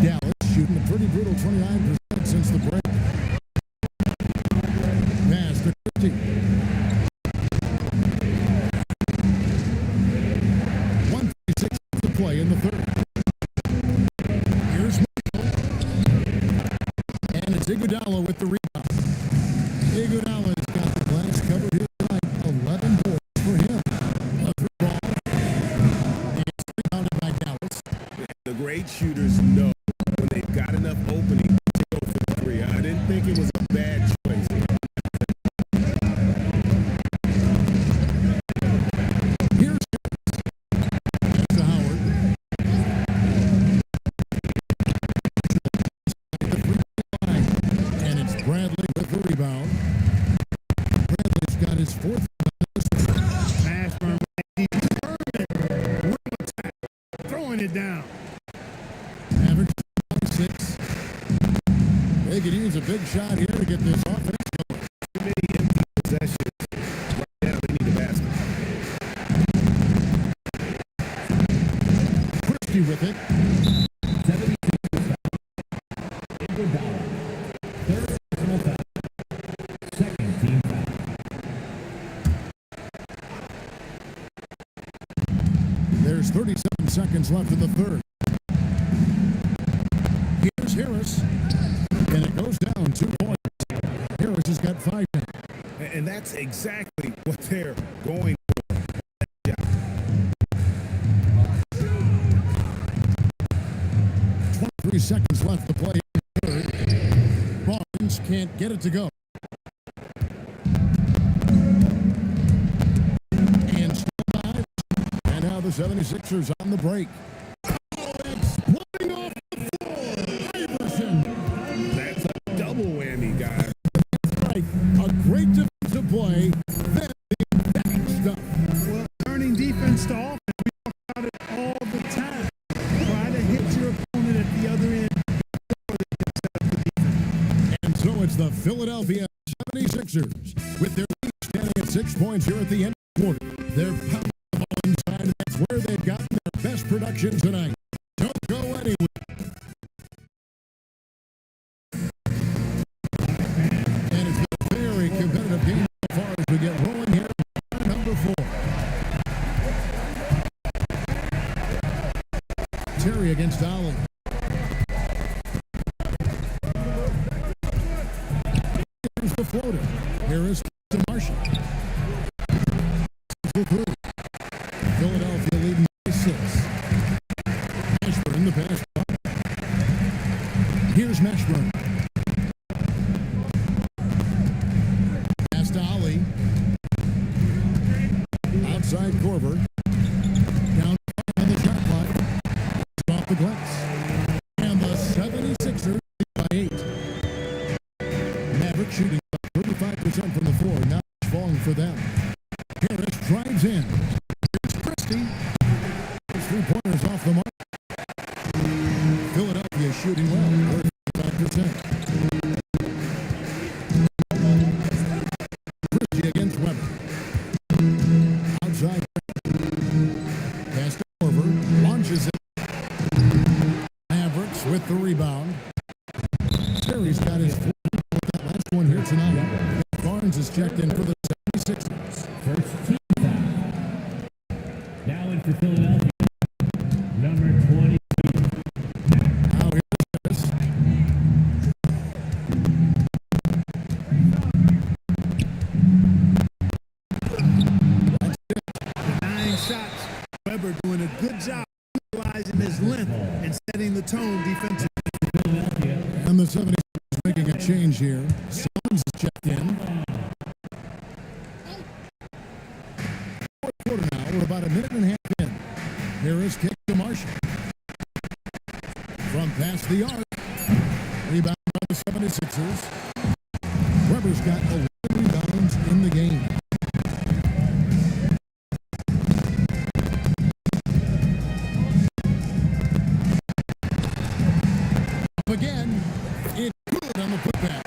Speaker 1: Dallas shooting a pretty brutal 29% since the break. Pass to Christie. 1:36 to play in the third. Here's Marshall. And it's Iguodala with the rebound. Iguodala's got the glass covered here tonight. 11 points for him. A three ball. And it's rebounded by Dallas.
Speaker 2: The great shooters know when they've got enough opening to go for the three. I didn't think it was a bad choice.
Speaker 1: Here's to Howard. At the free line. And it's Bradley with the rebound. Bradley's got his fourth rebound.
Speaker 3: Mashburn with a determined rim attack, throwing it down.
Speaker 1: Average 6. They could use a big shot here to get this offense going.
Speaker 2: Too many empty possessions. Right now, they need a basket.
Speaker 1: Christie with it. 72. Iguodala. Third personal foul. Second team foul. There's 37 seconds left in the third. Here's Harris. And it goes down 2 points. Harris has got 5 now.
Speaker 2: And that's exactly what they're going for. Yeah.
Speaker 1: 23 seconds left to play in the third. Barnes can't get it to go. And still lives. And now the 76ers on the break. Oh, exploding off the floor. Iverson.
Speaker 2: That's a double whammy, guys.
Speaker 1: Right. A great defensive play. Then the back stuff.
Speaker 3: Well, turning defense to offense, we talk about it all the time. Try to hit your opponent at the other end before they can set up the defense.
Speaker 1: And so it's the Philadelphia 76ers with their lead standing at 6 points here at the end of the quarter. They're pounding the ball inside, and that's where they've gotten their best production tonight. Don't go anywhere. And it's been a very competitive game so far as we get rolling here. Number 4. Terry against Ollie. Here's the floater. Here is to Marshall. Philadelphia leading by 6. Mashburn the pass. Here's Mashburn. Pass to Ollie. Outside Korver. Down on the shot clock. Off the glass. And the 76ers lead by 8. Mavericks shooting 35% from the floor. Now it's falling for them. Harris drives in. It's Christie. His 3-pointers off the mark. shooting well, 35%. Christie against Weber. Outside. Pass to Korver. Launches it. Mavericks with the rebound. Terry's got his that last one here tonight. Barnes is checked in for the 76ers.
Speaker 5: First team foul. Now in for Philadelphia. Number 20.
Speaker 1: Now here's this.
Speaker 3: Denying shots. Weber doing a good job utilizing his length and setting the tone defensively.
Speaker 1: And the 76ers making a change here. Simmons is checked in. Fourth quarter now. We're about a minute and a half in. Here is kick to Marshall. From past the arc. Rebound by the 76ers. Weber's got 11 rebounds in the game. Again, it's good on the putback.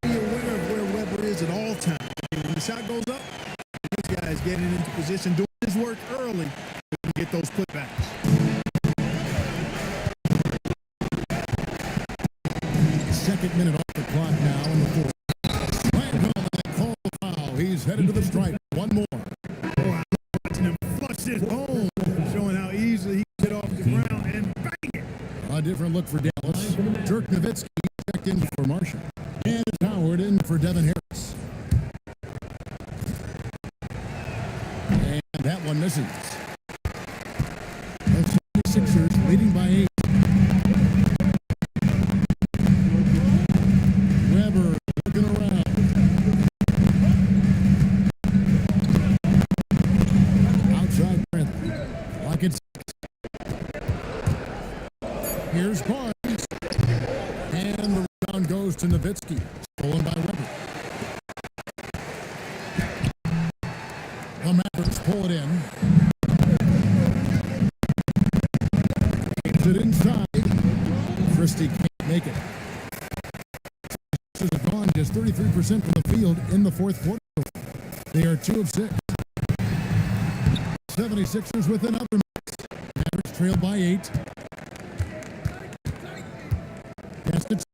Speaker 3: Be aware of where Weber is at all times. When the shot goes up, this guy is getting into position, doing his work early to get those putbacks.
Speaker 1: Second minute off the clock now in the fourth. Slam dunk, and call the foul. He's headed to the stripe. One more.
Speaker 3: Oh, I'm watching him flush it home, showing how easily he can get off the ground and bang it.
Speaker 1: A different look for Dallas. Dirk Nowitzki checked in for Marshall. And Howard in for Devin Harris. And that one misses. The 76ers leading by 8. Weber looking around. Outside Brent. Lock it. Here's Barnes. And the rebound goes to Nowitzki. Stolen by Weber. The Mavericks pull it in. Gets it inside. Christie can't make it. Has gone just 33% from the field in the fourth quarter. They are 2 of 6. 76ers with another miss. Mavericks trail by 8. Pass to Terry.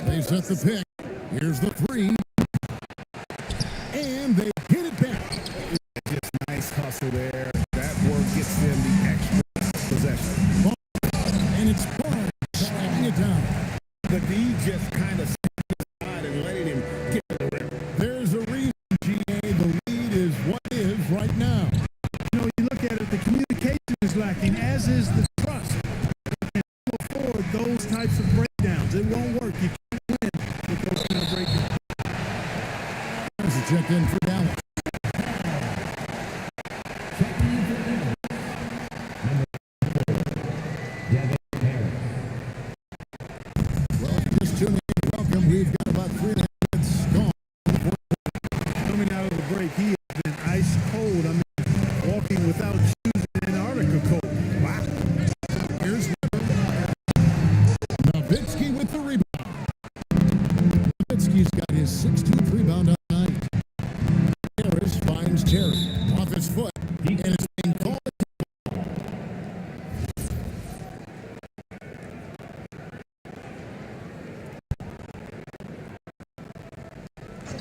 Speaker 1: They set the pick. Here's the 3. And they hit it back.
Speaker 2: Just nice hustle there. That work gets them the extra possession.
Speaker 1: And it's Barnes slapping it down.
Speaker 2: The D just kind of aside and letting him get the rim.
Speaker 1: There's a reason, GA. The lead is what it is right now.
Speaker 3: You know, you look at it, the communication is lacking, as is the trust. And afford those types of breakdowns. It won't work. You can't win with those kind of breakdowns.
Speaker 1: There's a check in for Dallas. Well, just tuning in. Welcome. We've got about 3.5 minutes gone.
Speaker 3: Coming out of the break, he has been ice cold. I mean, walking without shoes in Antarctica cold. Wow.
Speaker 1: Here's Nowitzki with the rebound. Nowitzki's got his 16th rebound on the night. Harris finds Terry off his foot, and it's being called. So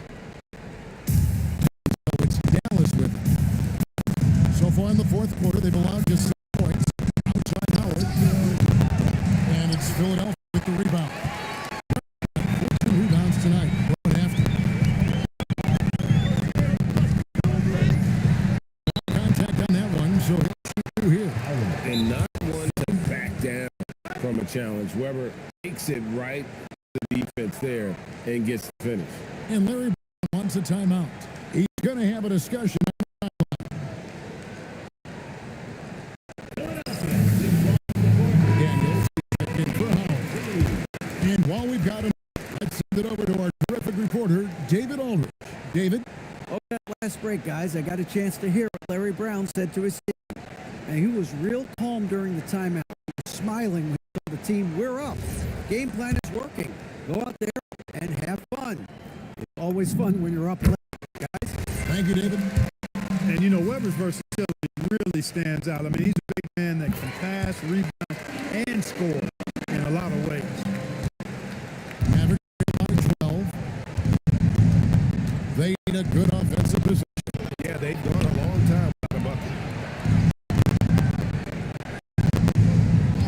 Speaker 1: it's Dallas with it. So far in the fourth quarter, they've allowed just 6 points. Outside Howard. And it's Philadelphia with the rebound. 14 rebounds tonight. Going after. Contact on that one, so he'll shoot through here.
Speaker 2: And not one to back down from a challenge. Weber takes it right to the defense there and gets the finish.
Speaker 1: And Larry wants a timeout. He's going to have a discussion. Daniels in for Howard. And while we've got him, let's send it over to our terrific reporter, David Aldridge. David?
Speaker 4: Oh, that last break, guys, I got a chance to hear what Larry Brown said to his team. And he was real calm during the timeout. He was smiling when you tell the team we're up. Game plan is working. Go out there and have fun. It's always fun when you're up late, guys.
Speaker 1: Thank you, David.
Speaker 3: And you know, Weber's versatility really stands out. I mean, he's a big man that can pass, rebound, and score in a lot of ways.
Speaker 1: Mavericks by 12. They need a good offensive position.
Speaker 2: Yeah, they've gone a long time without a bucket.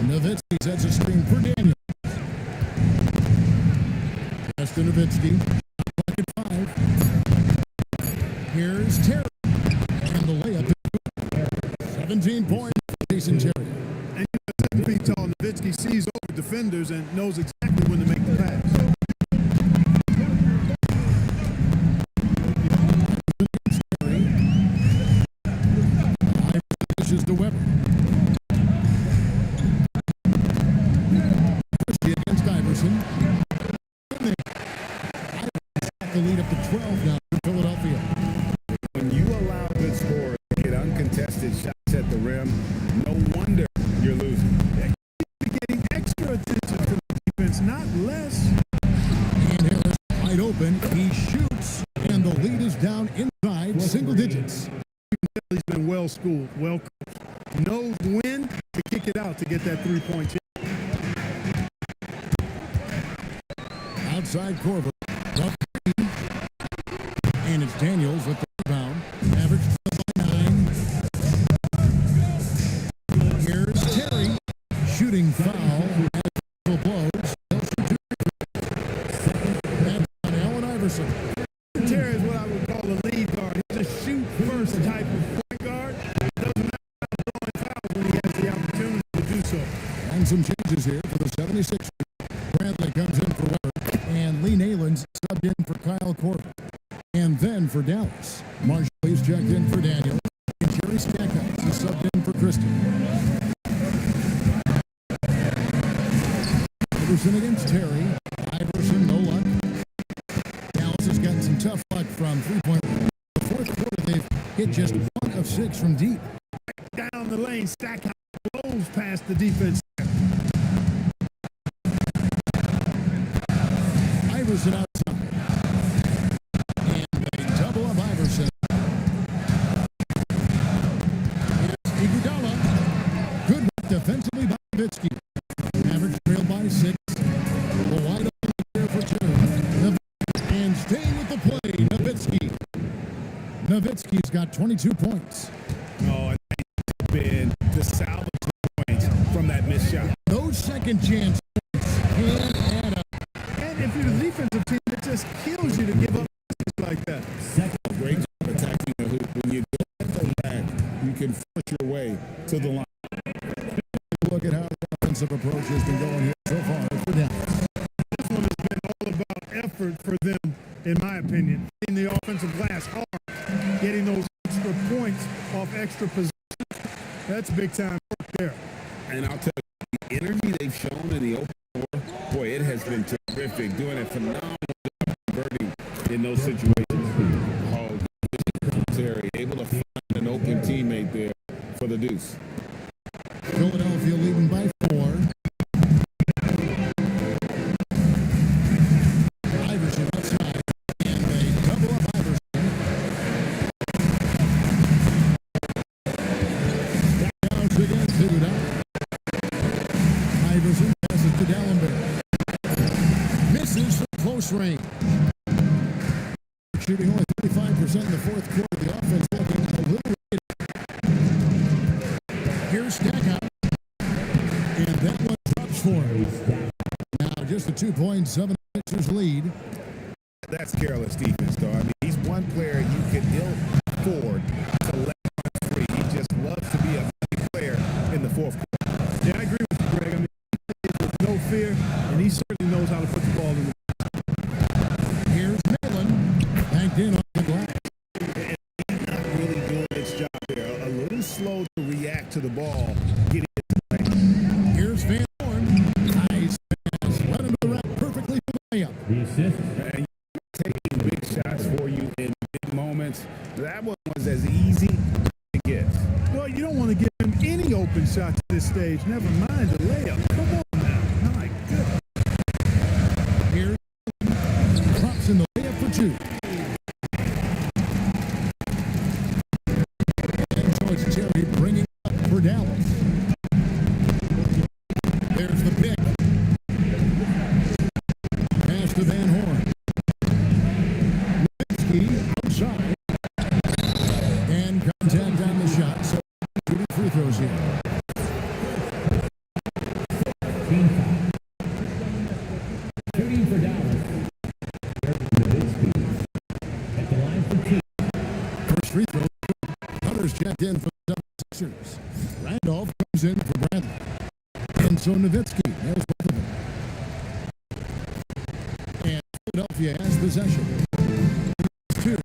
Speaker 1: Nowitzki sets a screen for Daniel. Pass to Nowitzki. Pocket 5. Here's Terry. And the layup is 17 points for Jason Terry.
Speaker 3: And 7 feet tall, Nowitzki sees over defenders and knows exactly when to make the pass.
Speaker 1: Dishes to Weber. Christie against Iverson. Iverson's got the lead up to 12 now for Philadelphia.
Speaker 2: When you allow good scores to get uncontested shots at the rim, no wonder you're losing.
Speaker 3: You're getting extra attention from the defense, not less.
Speaker 1: And Harris wide open. He shoots, and the lead is down inside single digits.
Speaker 3: He's been well schooled, well coached. Knows when to kick it out to get that 3-point hit.
Speaker 1: Outside Corver. Up 3. And it's Daniels with the rebound. Average 12 by 9. Here's Terry. Shooting foul. As blows. That's on Allen Iverson.
Speaker 3: Terry is what I would call a lead guard. He's a shoot-first type of point guard. Doesn't matter drawing fouls when he has the opportunity to do so.
Speaker 1: And some changes here for the 76ers. Bradley comes in for Weber. And Lee Nayland's subbed in for Kyle Korver. And then for Dallas, Marshall is checked in for Daniel. And Jerry Stackhouse is subbed in for Christie. Iverson against Terry. Iverson, no luck. Dallas has gotten some tough luck from three-point line. The fourth quarter, they've hit just 1 of 6 from deep.
Speaker 3: Down the lane, Stackhouse blows past the defense.
Speaker 1: Iverson outside. And they double up Iverson. It's Iguodala. Good work defensively by Nowitzki. Average trailed by 6. The wide open there for 2. And staying with the play, Nowitzki. Nowitzki's got 22 points.
Speaker 2: Oh, and that's been to salvage the points from that missed shot.
Speaker 1: Those second chance points can add up.
Speaker 3: And if you're the defensive team, it just kills you to give up like that.
Speaker 2: Great job attacking the hoop. When you don't go back, you can force your way to the line.
Speaker 1: Look at how the offensive approach has been going here so far for Dallas.
Speaker 3: This one has been all about effort for them, in my opinion. Hitting the offensive glass hard, getting those extra points off extra positions. That's big time work there.
Speaker 2: And I'll tell you, the energy they've shown in the open floor, boy, it has been terrific. Doing a phenomenal job converting in those situations. Oh, Terry, able to find an open teammate there for the deuce.
Speaker 1: Philadelphia leading by 4. Iverson outside, and they double up Iverson. Stackhouse against Iguodala. Iverson passes to Dallenberg. Misses from close range. Shooting only 35% in the fourth quarter. The offense looking a little bit. Here's Stackhouse. And that one drops for him. Now just a 2.7 Sixers lead.
Speaker 2: That's careless defense, though. I mean, he's one player you can ill afford to let run free. He just loves to be a player in the fourth quarter.
Speaker 3: Yeah, I agree with you, Greg. I mean, he plays with no fear, and he certainly knows how to put the ball in the
Speaker 1: Here's Nayland. Banked in on the glass.
Speaker 2: He's not really doing his job there. A little slow to react to the ball. Getting it to play.
Speaker 1: Here's Van Horn. Nice pass. Let him to the rack perfectly for the layup.
Speaker 5: The assist.
Speaker 2: And taking big shots for you in big moments. That one was as easy as it gets.
Speaker 3: Well, you don't want to give him any open shots at this stage. stage. Never mind the layup. Come on now. My goodness.
Speaker 1: Here, drops in the layup for two. And so it's Terry bringing up for Dallas. There's the pick. Pass to Van Horn. Nowitzki outside. And contact on the shot. So 2 free throws here.
Speaker 5: Team foul. Shooting for Dallas. Dirk Nowitzki at the line for two.
Speaker 1: First free throw. Hunter's checked in for the 76ers. Randolph comes in for Bradley. And so Nowitzki, there's both of them. And Philadelphia has possession. 2.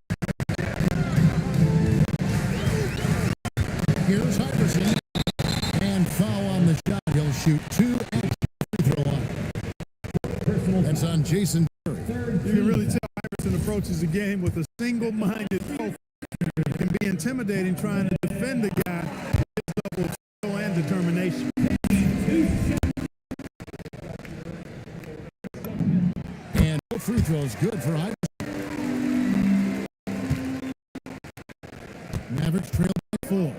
Speaker 1: Here's Iverson. And foul on the shot. He'll shoot 2 at the free throw line. That's on Jason Terry.
Speaker 3: You can really tell Iverson approaches the game with a single-minded focus. It can be intimidating trying to defend the guy with his level of skill and determination.
Speaker 1: And no free throws good for Iverson. Mavericks trail by 4.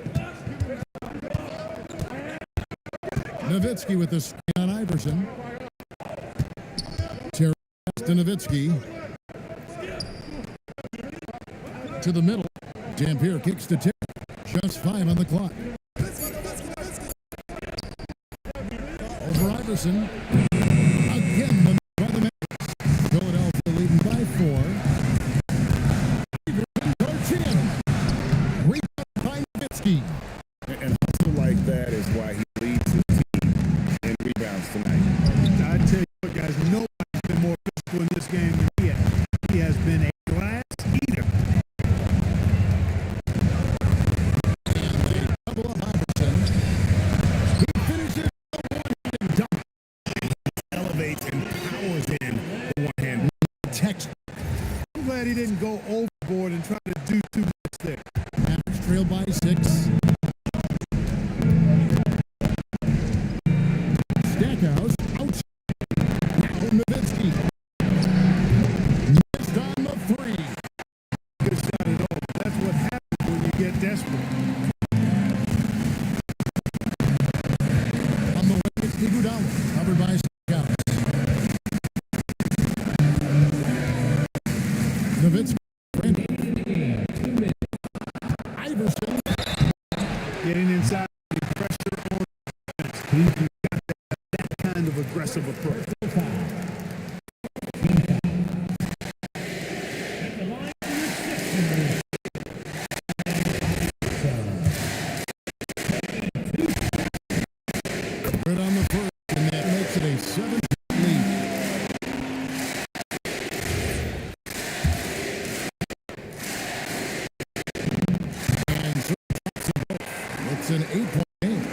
Speaker 1: Nowitzki with the screen on Iverson. Terry pass to Nowitzki. To the middle. Dampier kicks to Terry. Just 5 on the clock. Over Iverson. Again, the by the Mavericks. Philadelphia leading by 4. Iverson goes in. Rebound by Nowitzki.
Speaker 2: And hustle like that is why he leads his team in rebounds tonight.
Speaker 3: I tell you what, guys, nobody's been more physical in this game than he has. He has been a glass eater.
Speaker 1: And they double up Iverson. He finishes the one-handed dunk.
Speaker 2: Elevates and powers in the one-hand.
Speaker 1: Text.
Speaker 3: I'm glad he didn't go overboard and try to do too much there.
Speaker 1: Mavericks trail by 6. Stackhouse outside. Now Nowitzki. Missed on the 3.
Speaker 3: Good shot at all. That's what happens when you get desperate.
Speaker 1: On the way, it's Iguodala. Covered by Stackhouse. Nowitzki. Iverson.
Speaker 3: Getting inside, the pressure on defense. He's got that kind of aggressive approach.
Speaker 1: Right on the first, and that makes it a 7-point lead. And so it's an 8-point game.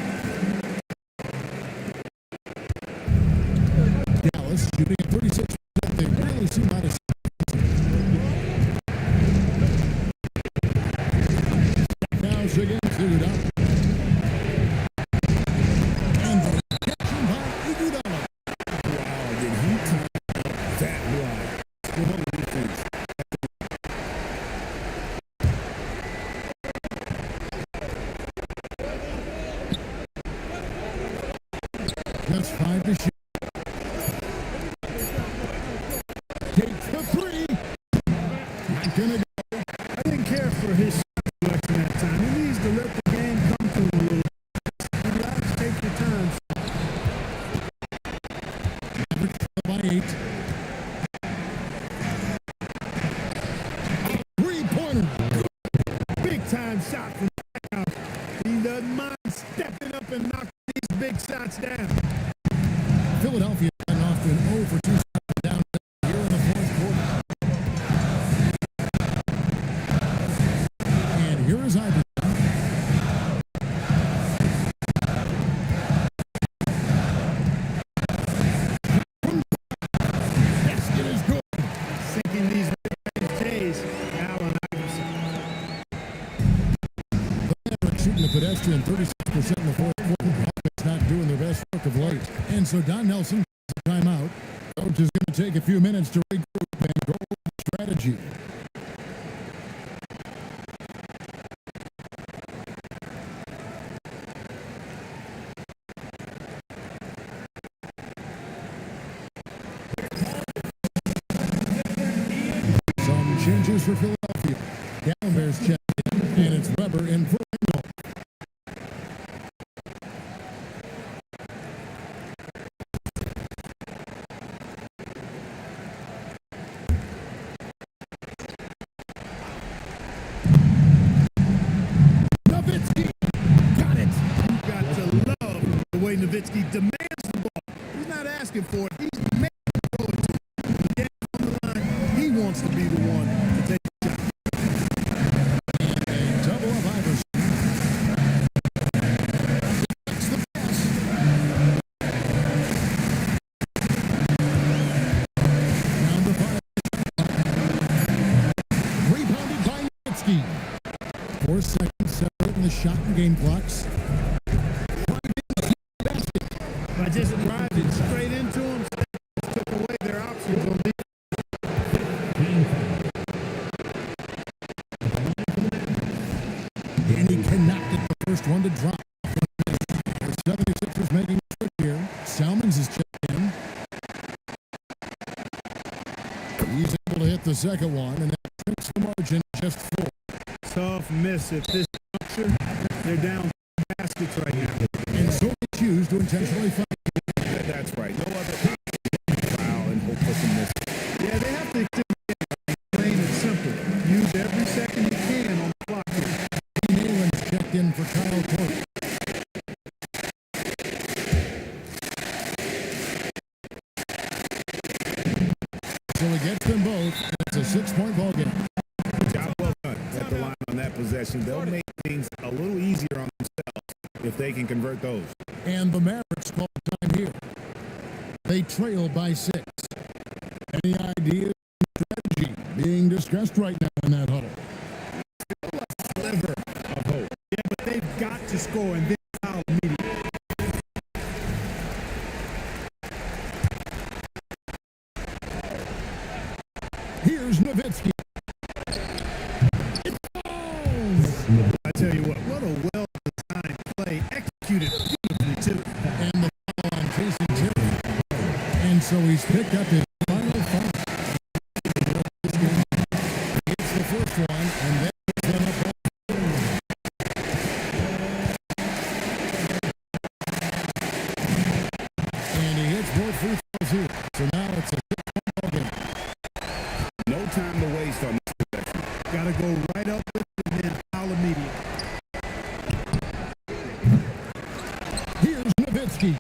Speaker 1: Dallas shooting at 36%. They really seem out of Stackhouse again, Iguodala. And the rejection by Iguodala.
Speaker 2: Wow, did he time up that block? Good on the defense.
Speaker 1: Just 5 to shoot. Takes the 3. Not gonna go.
Speaker 3: I didn't care for his shot selection that time. He needs to let the game come to him a little bit. Relax, take your time.
Speaker 1: Mavericks trail by 8. A 3-pointer.
Speaker 3: Big time shot from Stackhouse. He doesn't mind stepping up and knocking these big shots down.
Speaker 1: Philadelphia got off to an 0 for 2 start down here in the 4th quarter. And here is Iverson. Basket is good.
Speaker 3: Sinking these mid-range J's. Allen Iverson.
Speaker 1: The Mavericks shooting the pedestrian 36% in the 4th quarter. Offense not doing late. And so Don Nelson takes a timeout. Coach is going to take a few minutes to regroup and go over strategy. Some changes for Philadelphia. Gallenberg's check in, and it's Weber in for Ringel. Nowitzki got it.
Speaker 3: You got to love the way Nowitzki demands the ball. He's not asking for it. He's demanding to throw it to him. The game on the line, he wants to be the one to take the shot.
Speaker 1: A double of Iverson. That's the pass. Down to 5. Rebounded by Nowitzki. 4 seconds separating the shot and game clocks.
Speaker 3: By just driving straight into him, took away their options on defense.
Speaker 1: And he cannot get the first one to drop. The 76ers making a switch here. Salmons is checked in. He's able to hit the second one, and that shrinks the margin to just 4.
Speaker 3: Tough miss at this juncture. They're down 2 baskets right now.
Speaker 1: And so they choose to intentionally fight.
Speaker 2: That's right. No other foul and hope for some miss.
Speaker 3: Yeah, they have to plain and simple. Use every second you can on the clock here.
Speaker 1: Nayland's checked in for Kyle Korver. So he gets them both, and it's a 6-point ball game.
Speaker 2: Job well done at the line on that possession. They'll make things a little easier on themselves if they can convert those.
Speaker 1: And the Mavericks call time here. They trail by 6. Any ideas of strategy being discussed right now in that huddle?
Speaker 2: Sliver of hope.
Speaker 3: Yeah, but they've got to score and then foul immediately.
Speaker 1: Here's Nowitzki. It falls!
Speaker 3: I tell you what a well-designed play, executed beautifully too.
Speaker 1: And the foul on Jason Terry. And so he's picked up his final foul. It's the first one, and then it's one up. And he hits both free throws here. So now it's a 6-point ball game.
Speaker 2: No time to waste on this possession.
Speaker 3: Got to go right up with it and then foul immediately.
Speaker 1: Here's Nowitzki.